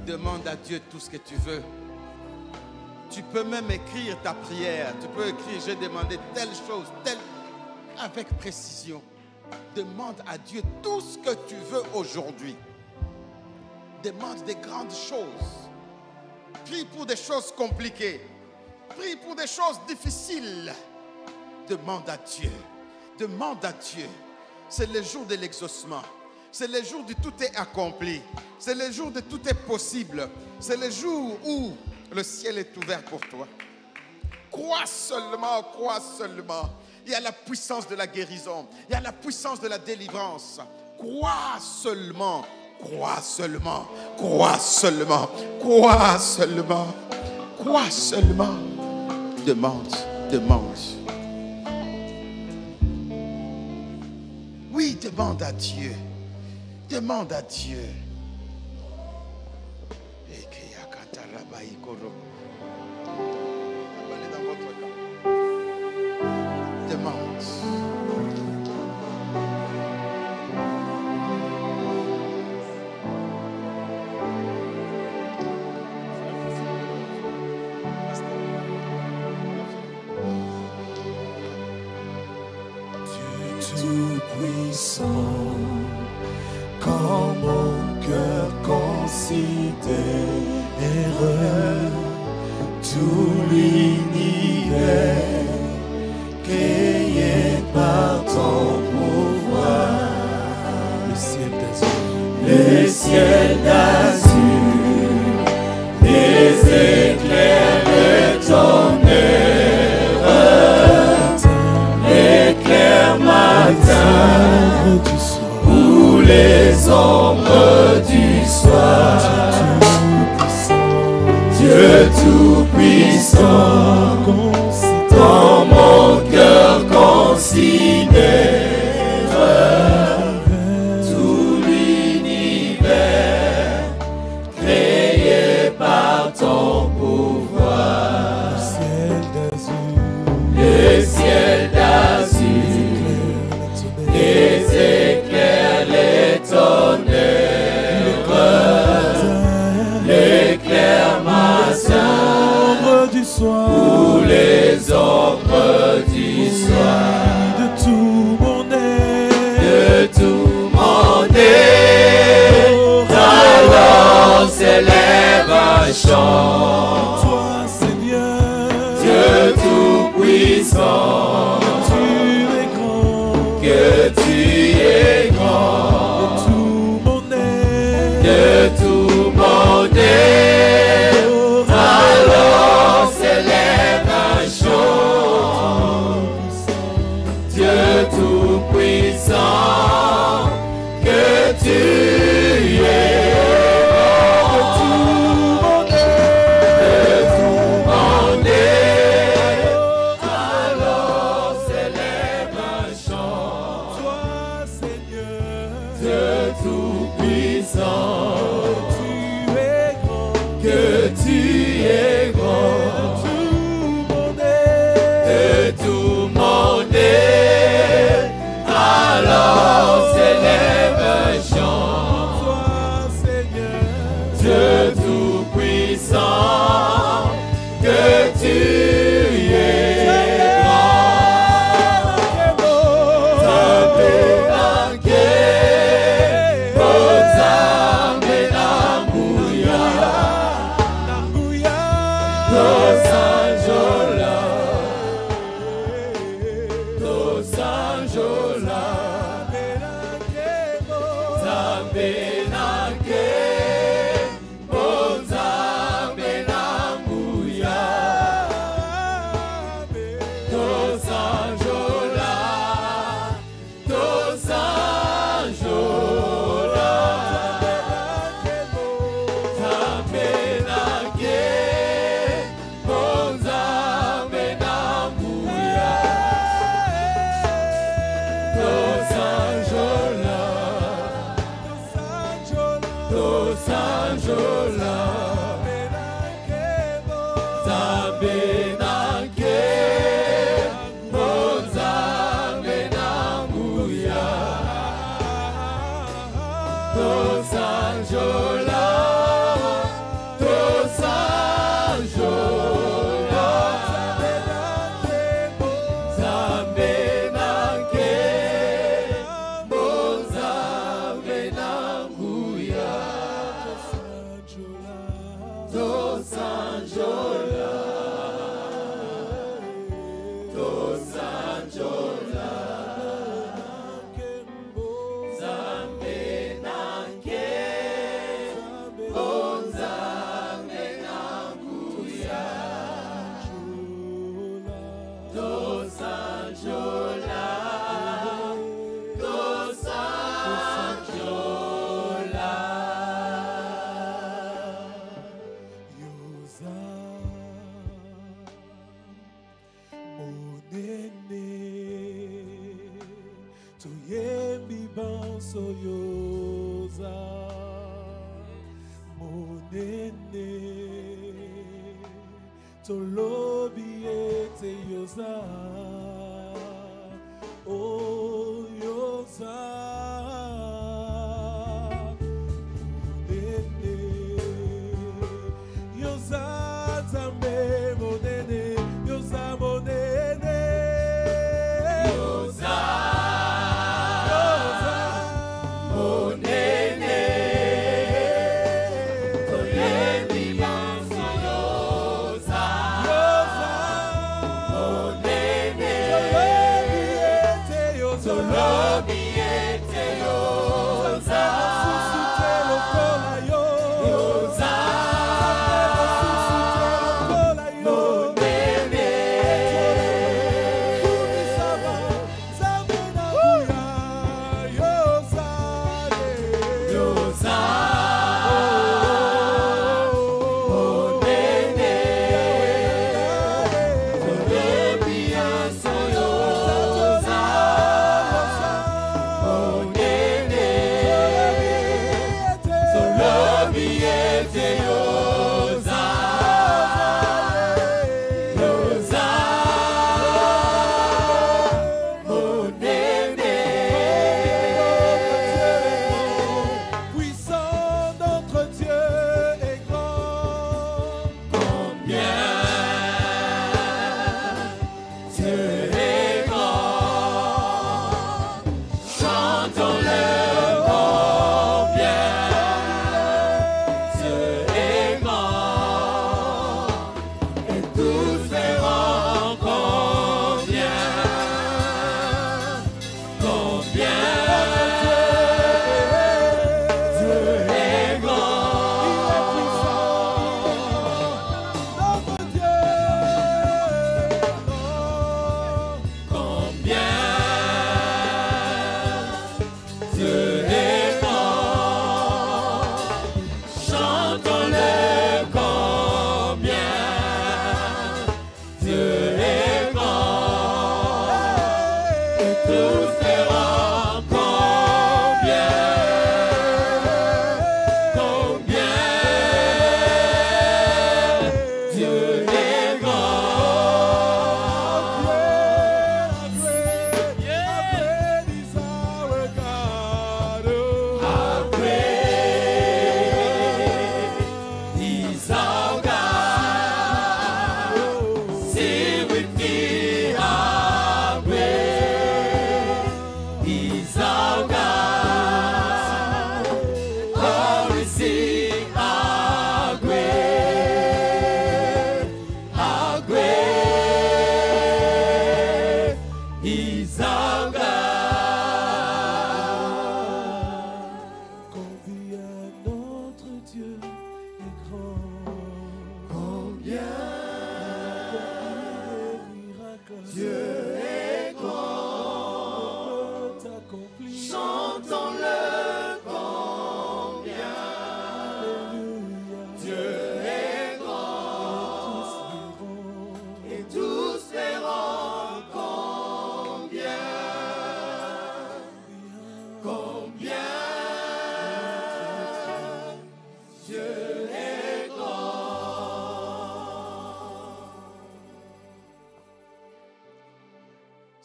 Demande à Dieu tout ce que tu veux. Tu peux même écrire ta prière. Tu peux écrire, j'ai demandé telle chose, telle, avec précision. Demande à Dieu tout ce que tu veux aujourd'hui. Demande des grandes choses. Prie pour des choses compliquées. Prie pour des choses difficiles. Demande à Dieu. Demande à Dieu. C'est le jour de l'exaucement. C'est le jour de tout est accompli. C'est le jour de tout est possible. C'est le jour où le ciel est ouvert pour toi. Crois seulement, crois seulement. Il y a la puissance de la guérison. Il y a la puissance de la délivrance. Crois seulement, crois seulement, crois seulement, crois seulement, crois seulement. Demande, demande. Oui, demande à Dieu. Demande à Dieu. Allez dans votre camp. Demande. Tout-puissant, quand mon cœur considère tout l'univers créé par ton pouvoir, le ciel d'azur, les éclairs de ton l'éclair matin ou les ombres du soir. Dieu Tout-Puissant, dans mon cœur considère tout l'univers créé par ton pouvoir. Le ciel d'azur, les éclairs, les tonnerres, l'éclair matin ou les ombres du soir. De tout mon être, alors s'élève un chant. Toi, Seigneur, Dieu Tout-Puissant, que tu es grand, de tout mon être, alors s'élève un chant. Dieu Tout-Puissant, que tu es grand, de tout mon être, alors s'élève un chant. Toi, Seigneur, Dieu Tout-Puissant, que tu es grand, de tout mon être, alors s'élève un chant. Toi, Seigneur, Dieu Tout-Puissant, que tu es grand. Tabernacle, Hosanna, Nambuya, Los Angeles, Los Angeles, Tabernacle, Hosanna, Nambuya, Los Angeles, Los Angeles, Tabernacle, Hosanna, Nambuya, Los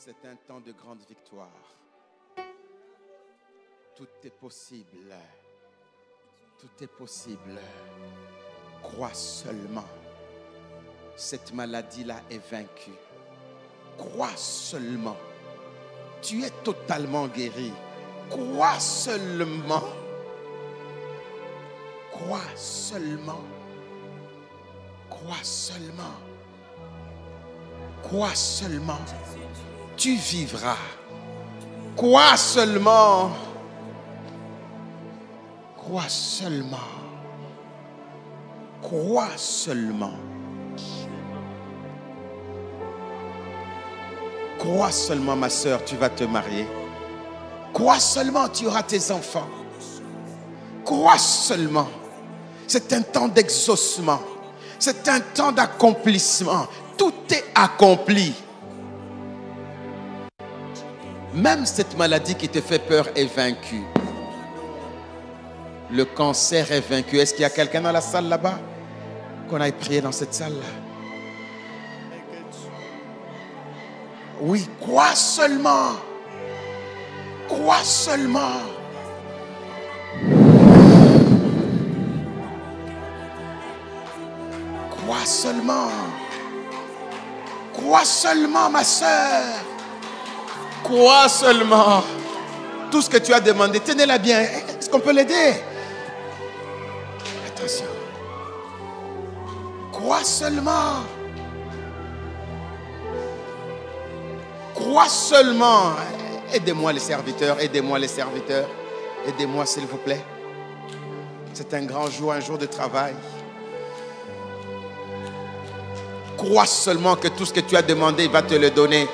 C'est un temps de grande victoire. Tout est possible. Tout est possible. Crois seulement. Cette maladie-là est vaincue. Crois seulement. Tu es totalement guéri. Crois seulement. Crois seulement. Crois seulement. Crois seulement. Tu vivras. Crois seulement. Crois seulement. Crois seulement. Crois seulement, ma sœur, tu vas te marier. Crois seulement, tu auras tes enfants. Crois seulement. C'est un temps d'exaucement. C'est un temps d'accomplissement. Tout est accompli. Même cette maladie qui te fait peur est vaincue. Le cancer est vaincu. Est-ce qu'il y a quelqu'un dans la salle là-bas? Qu'on aille prier dans cette salle-là. Oui, crois seulement. Crois seulement. Crois seulement. Crois seulement, ma sœur. Crois seulement. Tout ce que tu as demandé, tenez-la bien. Est-ce qu'on peut l'aider? Attention. Crois seulement. Crois seulement. Aidez-moi les serviteurs, aidez-moi les serviteurs. Aidez-moi s'il vous plaît. C'est un grand jour, un jour de travail. Crois seulement que tout ce que tu as demandé, il va te le donner.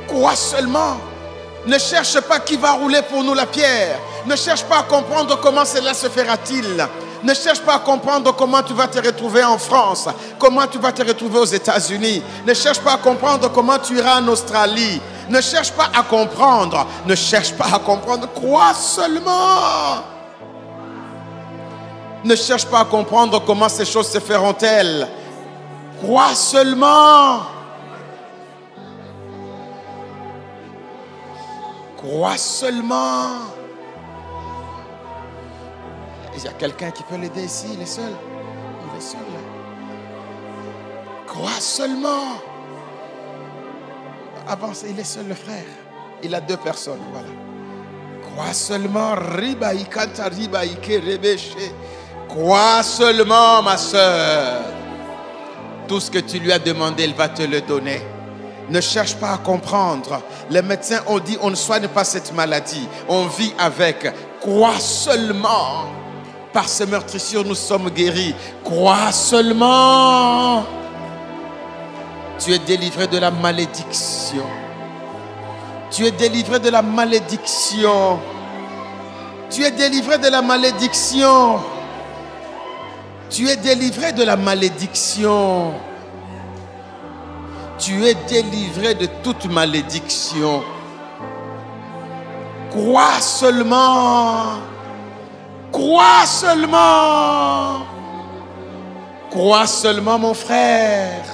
Crois seulement. Ne cherche pas qui va rouler pour nous la pierre. Ne cherche pas à comprendre comment cela se fera-t-il. Ne cherche pas à comprendre comment tu vas te retrouver en France, comment tu vas te retrouver aux États-Unis. Ne cherche pas à comprendre comment tu iras en Australie. Ne cherche pas à comprendre. Ne cherche pas à comprendre. Crois seulement. Ne cherche pas à comprendre comment ces choses se feront-elles. Crois seulement. Crois seulement. Il y a quelqu'un qui peut l'aider ici, il est seul. Il est seul là. Crois seulement. Avance, il est seul le frère. Il a deux personnes, voilà. Crois seulement. Crois seulement, ma soeur. Tout ce que tu lui as demandé, il va te le donner. Ne cherche pas à comprendre. Les médecins ont dit on ne soigne pas cette maladie. On vit avec. Crois seulement. Par ces meurtrissures, nous sommes guéris. Crois seulement. Tu es délivré de la malédiction. Tu es délivré de la malédiction. Tu es délivré de la malédiction. Tu es délivré de la malédiction. Tu es délivré de toute malédiction. Crois seulement. Crois seulement. Crois seulement, mon frère.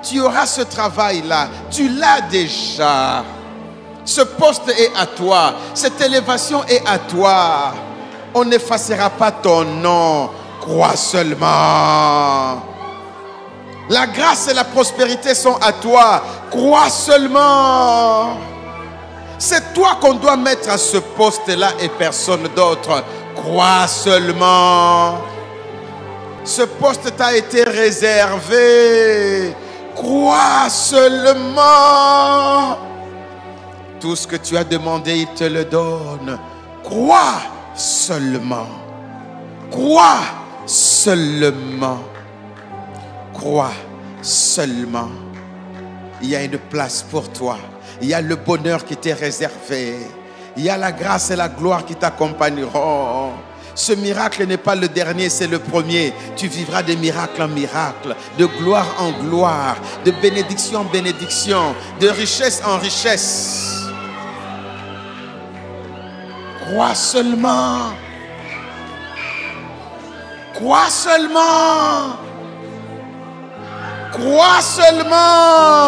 Tu auras ce travail-là. Tu l'as déjà. Ce poste est à toi. Cette élévation est à toi. On n'effacera pas ton nom. Crois seulement. La grâce et la prospérité sont à toi. Crois seulement. C'est toi qu'on doit mettre à ce poste-là et personne d'autre. Crois seulement. Ce poste t'a été réservé. Crois seulement. Tout ce que tu as demandé, il te le donne. Crois seulement. Crois seulement. Crois seulement. Il y a une place pour toi. Il y a le bonheur qui t'est réservé. Il y a la grâce et la gloire qui t'accompagneront. Ce miracle n'est pas le dernier, c'est le premier. Tu vivras de miracle en miracle, de gloire en gloire, de bénédiction en bénédiction, de richesse en richesse. Crois seulement. Crois seulement. Crois seulement.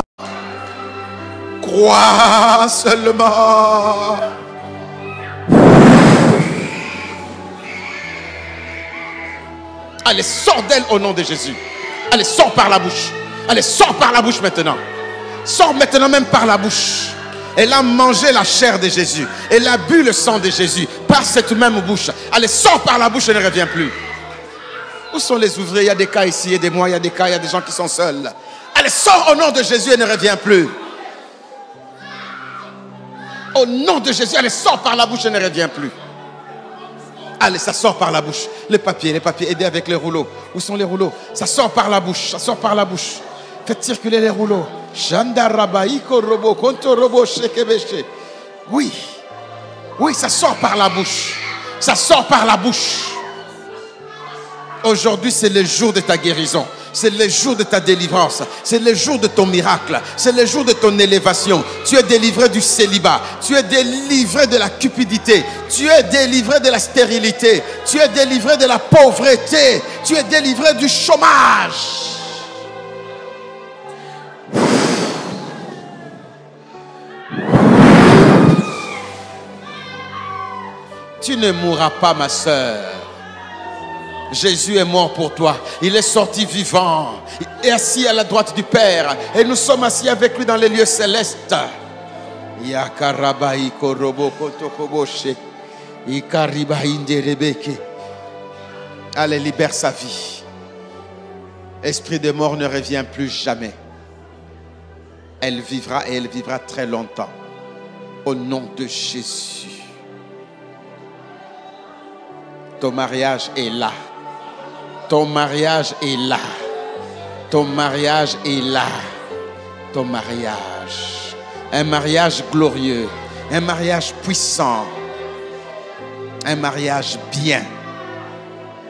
Crois seulement. Allez, sors d'elle au nom de Jésus. Allez, sors par la bouche. Allez, sors par la bouche maintenant. Sors maintenant même par la bouche. Elle a mangé la chair de Jésus. Elle a bu le sang de Jésus par cette même bouche. Allez, sors par la bouche et ne reviens plus. Où sont les ouvriers? Il y a des cas ici, aidez-moi, il y a des cas, il y a des gens qui sont seuls. Allez, sors au nom de Jésus et ne reviens plus. Au nom de Jésus, allez, sors par la bouche et ne reviens plus. Allez, ça sort par la bouche. Les papiers, aidez avec les rouleaux. Où sont les rouleaux? Ça sort par la bouche, ça sort par la bouche. Faites circuler les rouleaux. Oui, oui, ça sort par la bouche. Ça sort par la bouche. Aujourd'hui, c'est le jour de ta guérison. C'est le jour de ta délivrance. C'est le jour de ton miracle. C'est le jour de ton élévation. Tu es délivré du célibat. Tu es délivré de la cupidité. Tu es délivré de la stérilité. Tu es délivré de la pauvreté. Tu es délivré du chômage. Tu ne mourras pas, ma sœur. Jésus est mort pour toi. Il est sorti vivant et assis à la droite du Père. Et nous sommes assis avec lui dans les lieux célestes. Allez, libère sa vie. Esprit de mort ne revient plus jamais. Elle vivra et elle vivra très longtemps. Au nom de Jésus. Ton mariage est là. Ton mariage est là. Ton mariage est là. Ton mariage. Un mariage glorieux. Un mariage puissant. Un mariage bien.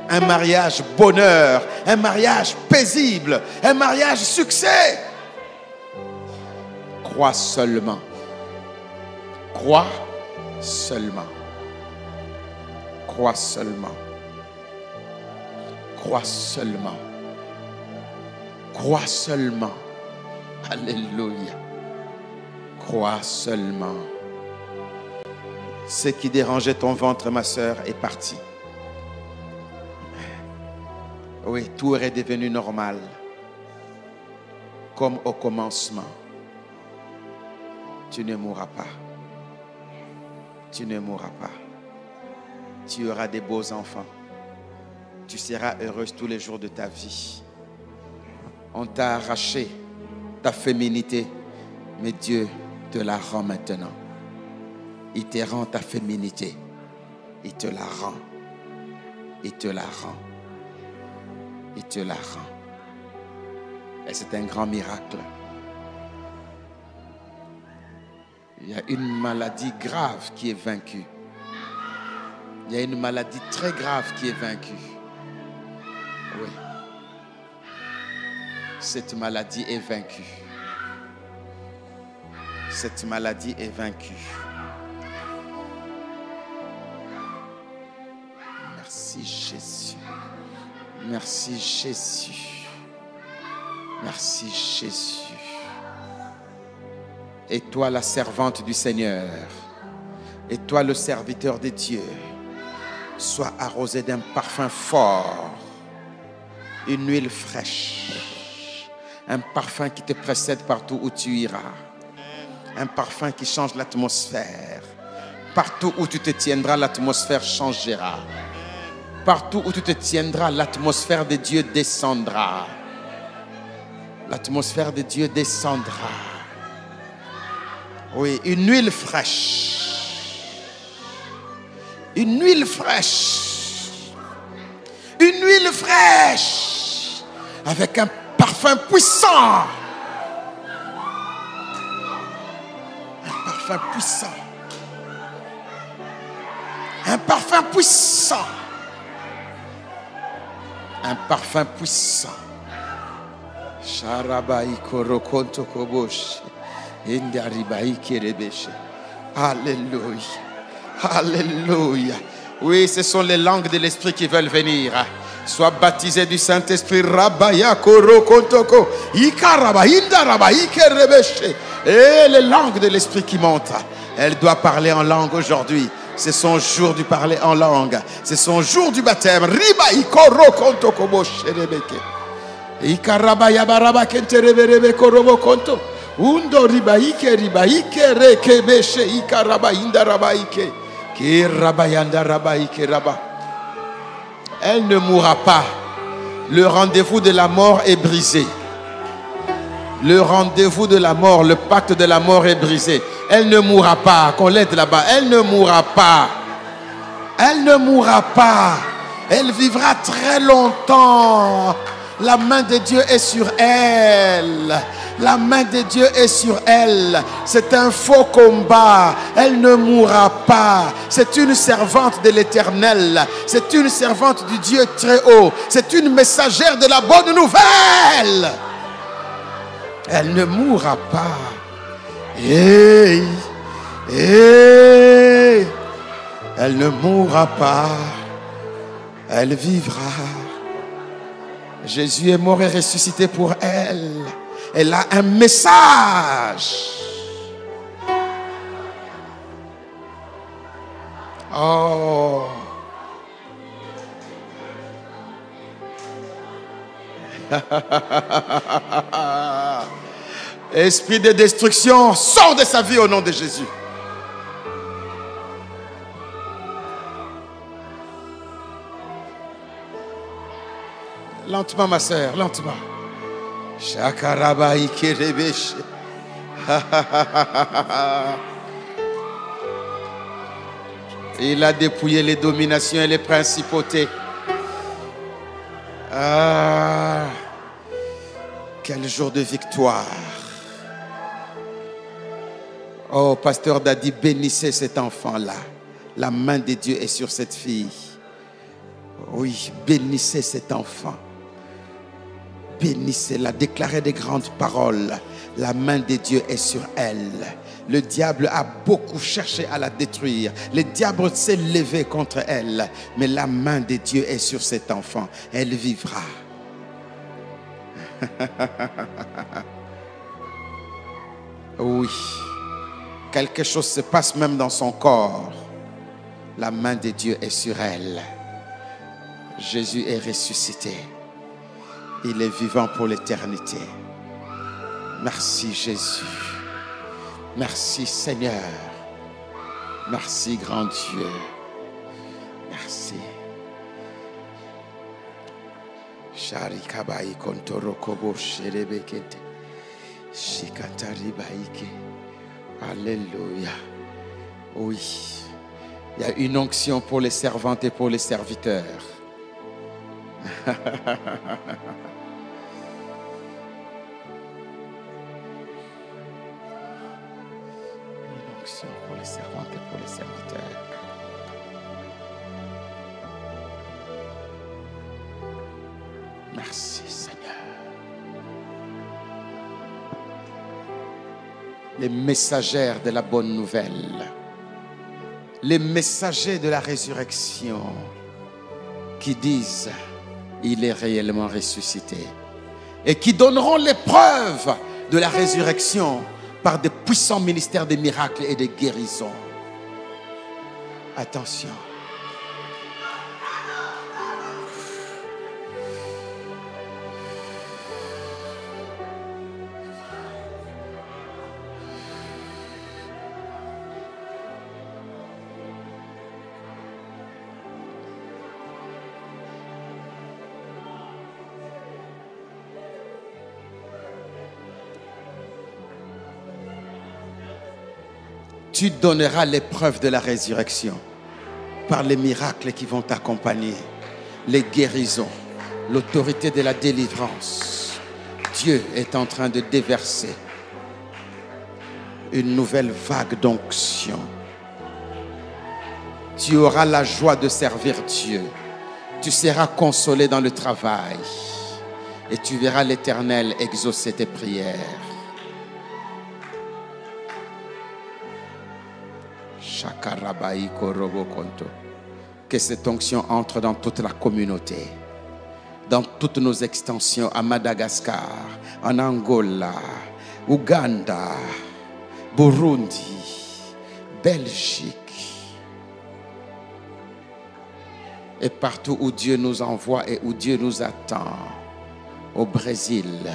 Un mariage bonheur. Un mariage paisible. Un mariage succès. Crois seulement. Crois seulement. Crois seulement. Crois seulement. Crois seulement. Alléluia. Crois seulement. Ce qui dérangeait ton ventre, ma sœur, est parti. Oui, tout est devenu normal. Comme au commencement. Tu ne mourras pas. Tu ne mourras pas. Tu auras des beaux enfants. Tu seras heureuse tous les jours de ta vie. On t'a arraché ta féminité, mais Dieu te la rend maintenant. Il te rend ta féminité. Il te la rend. Il te la rend. Il te la rend. Et c'est un grand miracle. Il y a une maladie grave qui est vaincue. Il y a une maladie très grave qui est vaincue. Oui. Cette maladie est vaincue. Cette maladie est vaincue. Merci Jésus. Merci Jésus. Merci Jésus. Et toi la servante du Seigneur, et toi le serviteur de Dieu, sois arrosé d'un parfum fort, une huile fraîche, un parfum qui te précède partout où tu iras, un parfum qui change l'atmosphère. Partout où tu te tiendras, l'atmosphère changera. Partout où tu te tiendras, l'atmosphère de Dieu descendra. L'atmosphère de Dieu descendra. Oui, une huile fraîche. Une huile fraîche. Une huile fraîche. Avec un parfum puissant. Un parfum puissant. Un parfum puissant. Un parfum puissant. Sharabai korokonto koboshi. Alléluia. Alléluia. Oui, ce sont les langues de l'esprit qui veulent venir. Sois baptisé du Saint-Esprit. Rabaya korokontoko. Ikaraba indaraba ikerebeshe. Et les langues de l'esprit qui montent. Elle doit parler en langue aujourd'hui. C'est son jour du parler en langue. C'est son jour du baptême. Riba ikorokontoko bosherebeke. Ikarabaya baraba kentereberebe korobokonto. Undo ribaike rekebeshe ikaraba indarabaike ki rabayanda rabaike raba. Elle ne mourra pas. Le rendez-vous de la mort est brisé. Le rendez-vous de la mort, le pacte de la mort est brisé. Elle ne mourra pas. Qu'on l'aide là-bas. Elle ne mourra pas. Elle ne mourra pas. Elle vivra très longtemps. La main de Dieu est sur elle. La main de Dieu est sur elle. C'est un faux combat. Elle ne mourra pas. C'est une servante de l'Éternel. C'est une servante du Dieu très haut. C'est une messagère de la bonne nouvelle. Elle ne mourra pas. Hey, hey. Elle ne mourra pas. Elle vivra. Jésus est mort et ressuscité pour elle. Elle a un message. Oh. Esprit de destruction, sors de sa vie au nom de Jésus. Lentement, ma sœur, lentement. Il a dépouillé les dominations et les principautés. Ah, quel jour de victoire. Oh, pasteur Dadi, bénissez cet enfant-là. La main de Dieu est sur cette fille. Oui, bénissez cet enfant. Bénissez-la, déclarez des grandes paroles. La main de Dieu est sur elle. Le diable a beaucoup cherché à la détruire. Le diable s'est levé contre elle. Mais la main de Dieu est sur cet enfant. Elle vivra. Oui. Quelque chose se passe même dans son corps. La main de Dieu est sur elle. Jésus est ressuscité. Il est vivant pour l'éternité. Merci Jésus. Merci Seigneur. Merci grand Dieu. Merci. Sharikabai kontorokobo sherebekete. Shikataribaike. Alléluia. Oui. Il y a une onction pour les servantes et pour les serviteurs. Une onction pour les servantes et pour les serviteurs. Merci Seigneur. Les messagères de la bonne nouvelle. Les messagers de la résurrection qui disent il est réellement ressuscité et qui donneront les preuves de la résurrection par des puissants ministères de miracles et de guérisons. Attention. Tu donneras les preuves de la résurrection par les miracles qui vont t'accompagner, les guérisons, l'autorité de la délivrance. Dieu est en train de déverser une nouvelle vague d'onction. Tu auras la joie de servir Dieu. Tu seras consolé dans le travail et tu verras l'Éternel exaucer tes prières. Que cette onction entre dans toute la communauté, dans toutes nos extensions à Madagascar, en Angola, Ouganda, Burundi, Belgique et partout où Dieu nous envoie et où Dieu nous attend, au Brésil,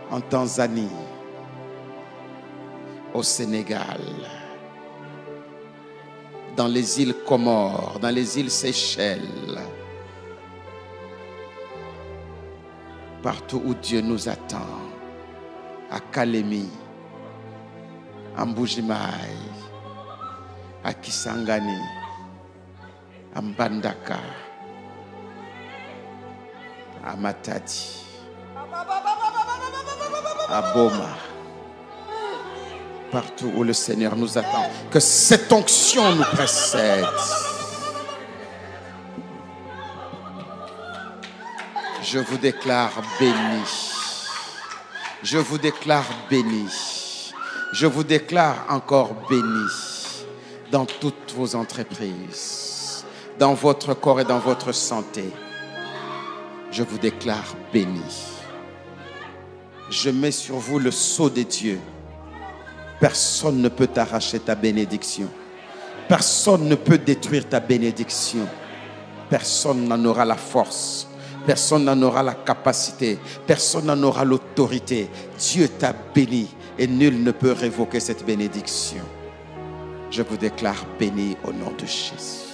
en Tanzanie, au Sénégal, dans les îles Comores, dans les îles Seychelles, partout où Dieu nous attend, à Kalemi, à Mbujimaï, à Kisangani, à Mbandaka, à Matadi. Aboma. Partout où le Seigneur nous attend, que cette onction nous précède. Je vous déclare béni. Je vous déclare béni. Je vous déclare encore béni dans toutes vos entreprises, dans votre corps et dans votre santé. Je vous déclare béni. Je mets sur vous le sceau des dieux. Personne ne peut t'arracher ta bénédiction. Personne ne peut détruire ta bénédiction. Personne n'en aura la force. Personne n'en aura la capacité. Personne n'en aura l'autorité. Dieu t'a béni et nul ne peut révoquer cette bénédiction. Je vous déclare béni au nom de Jésus.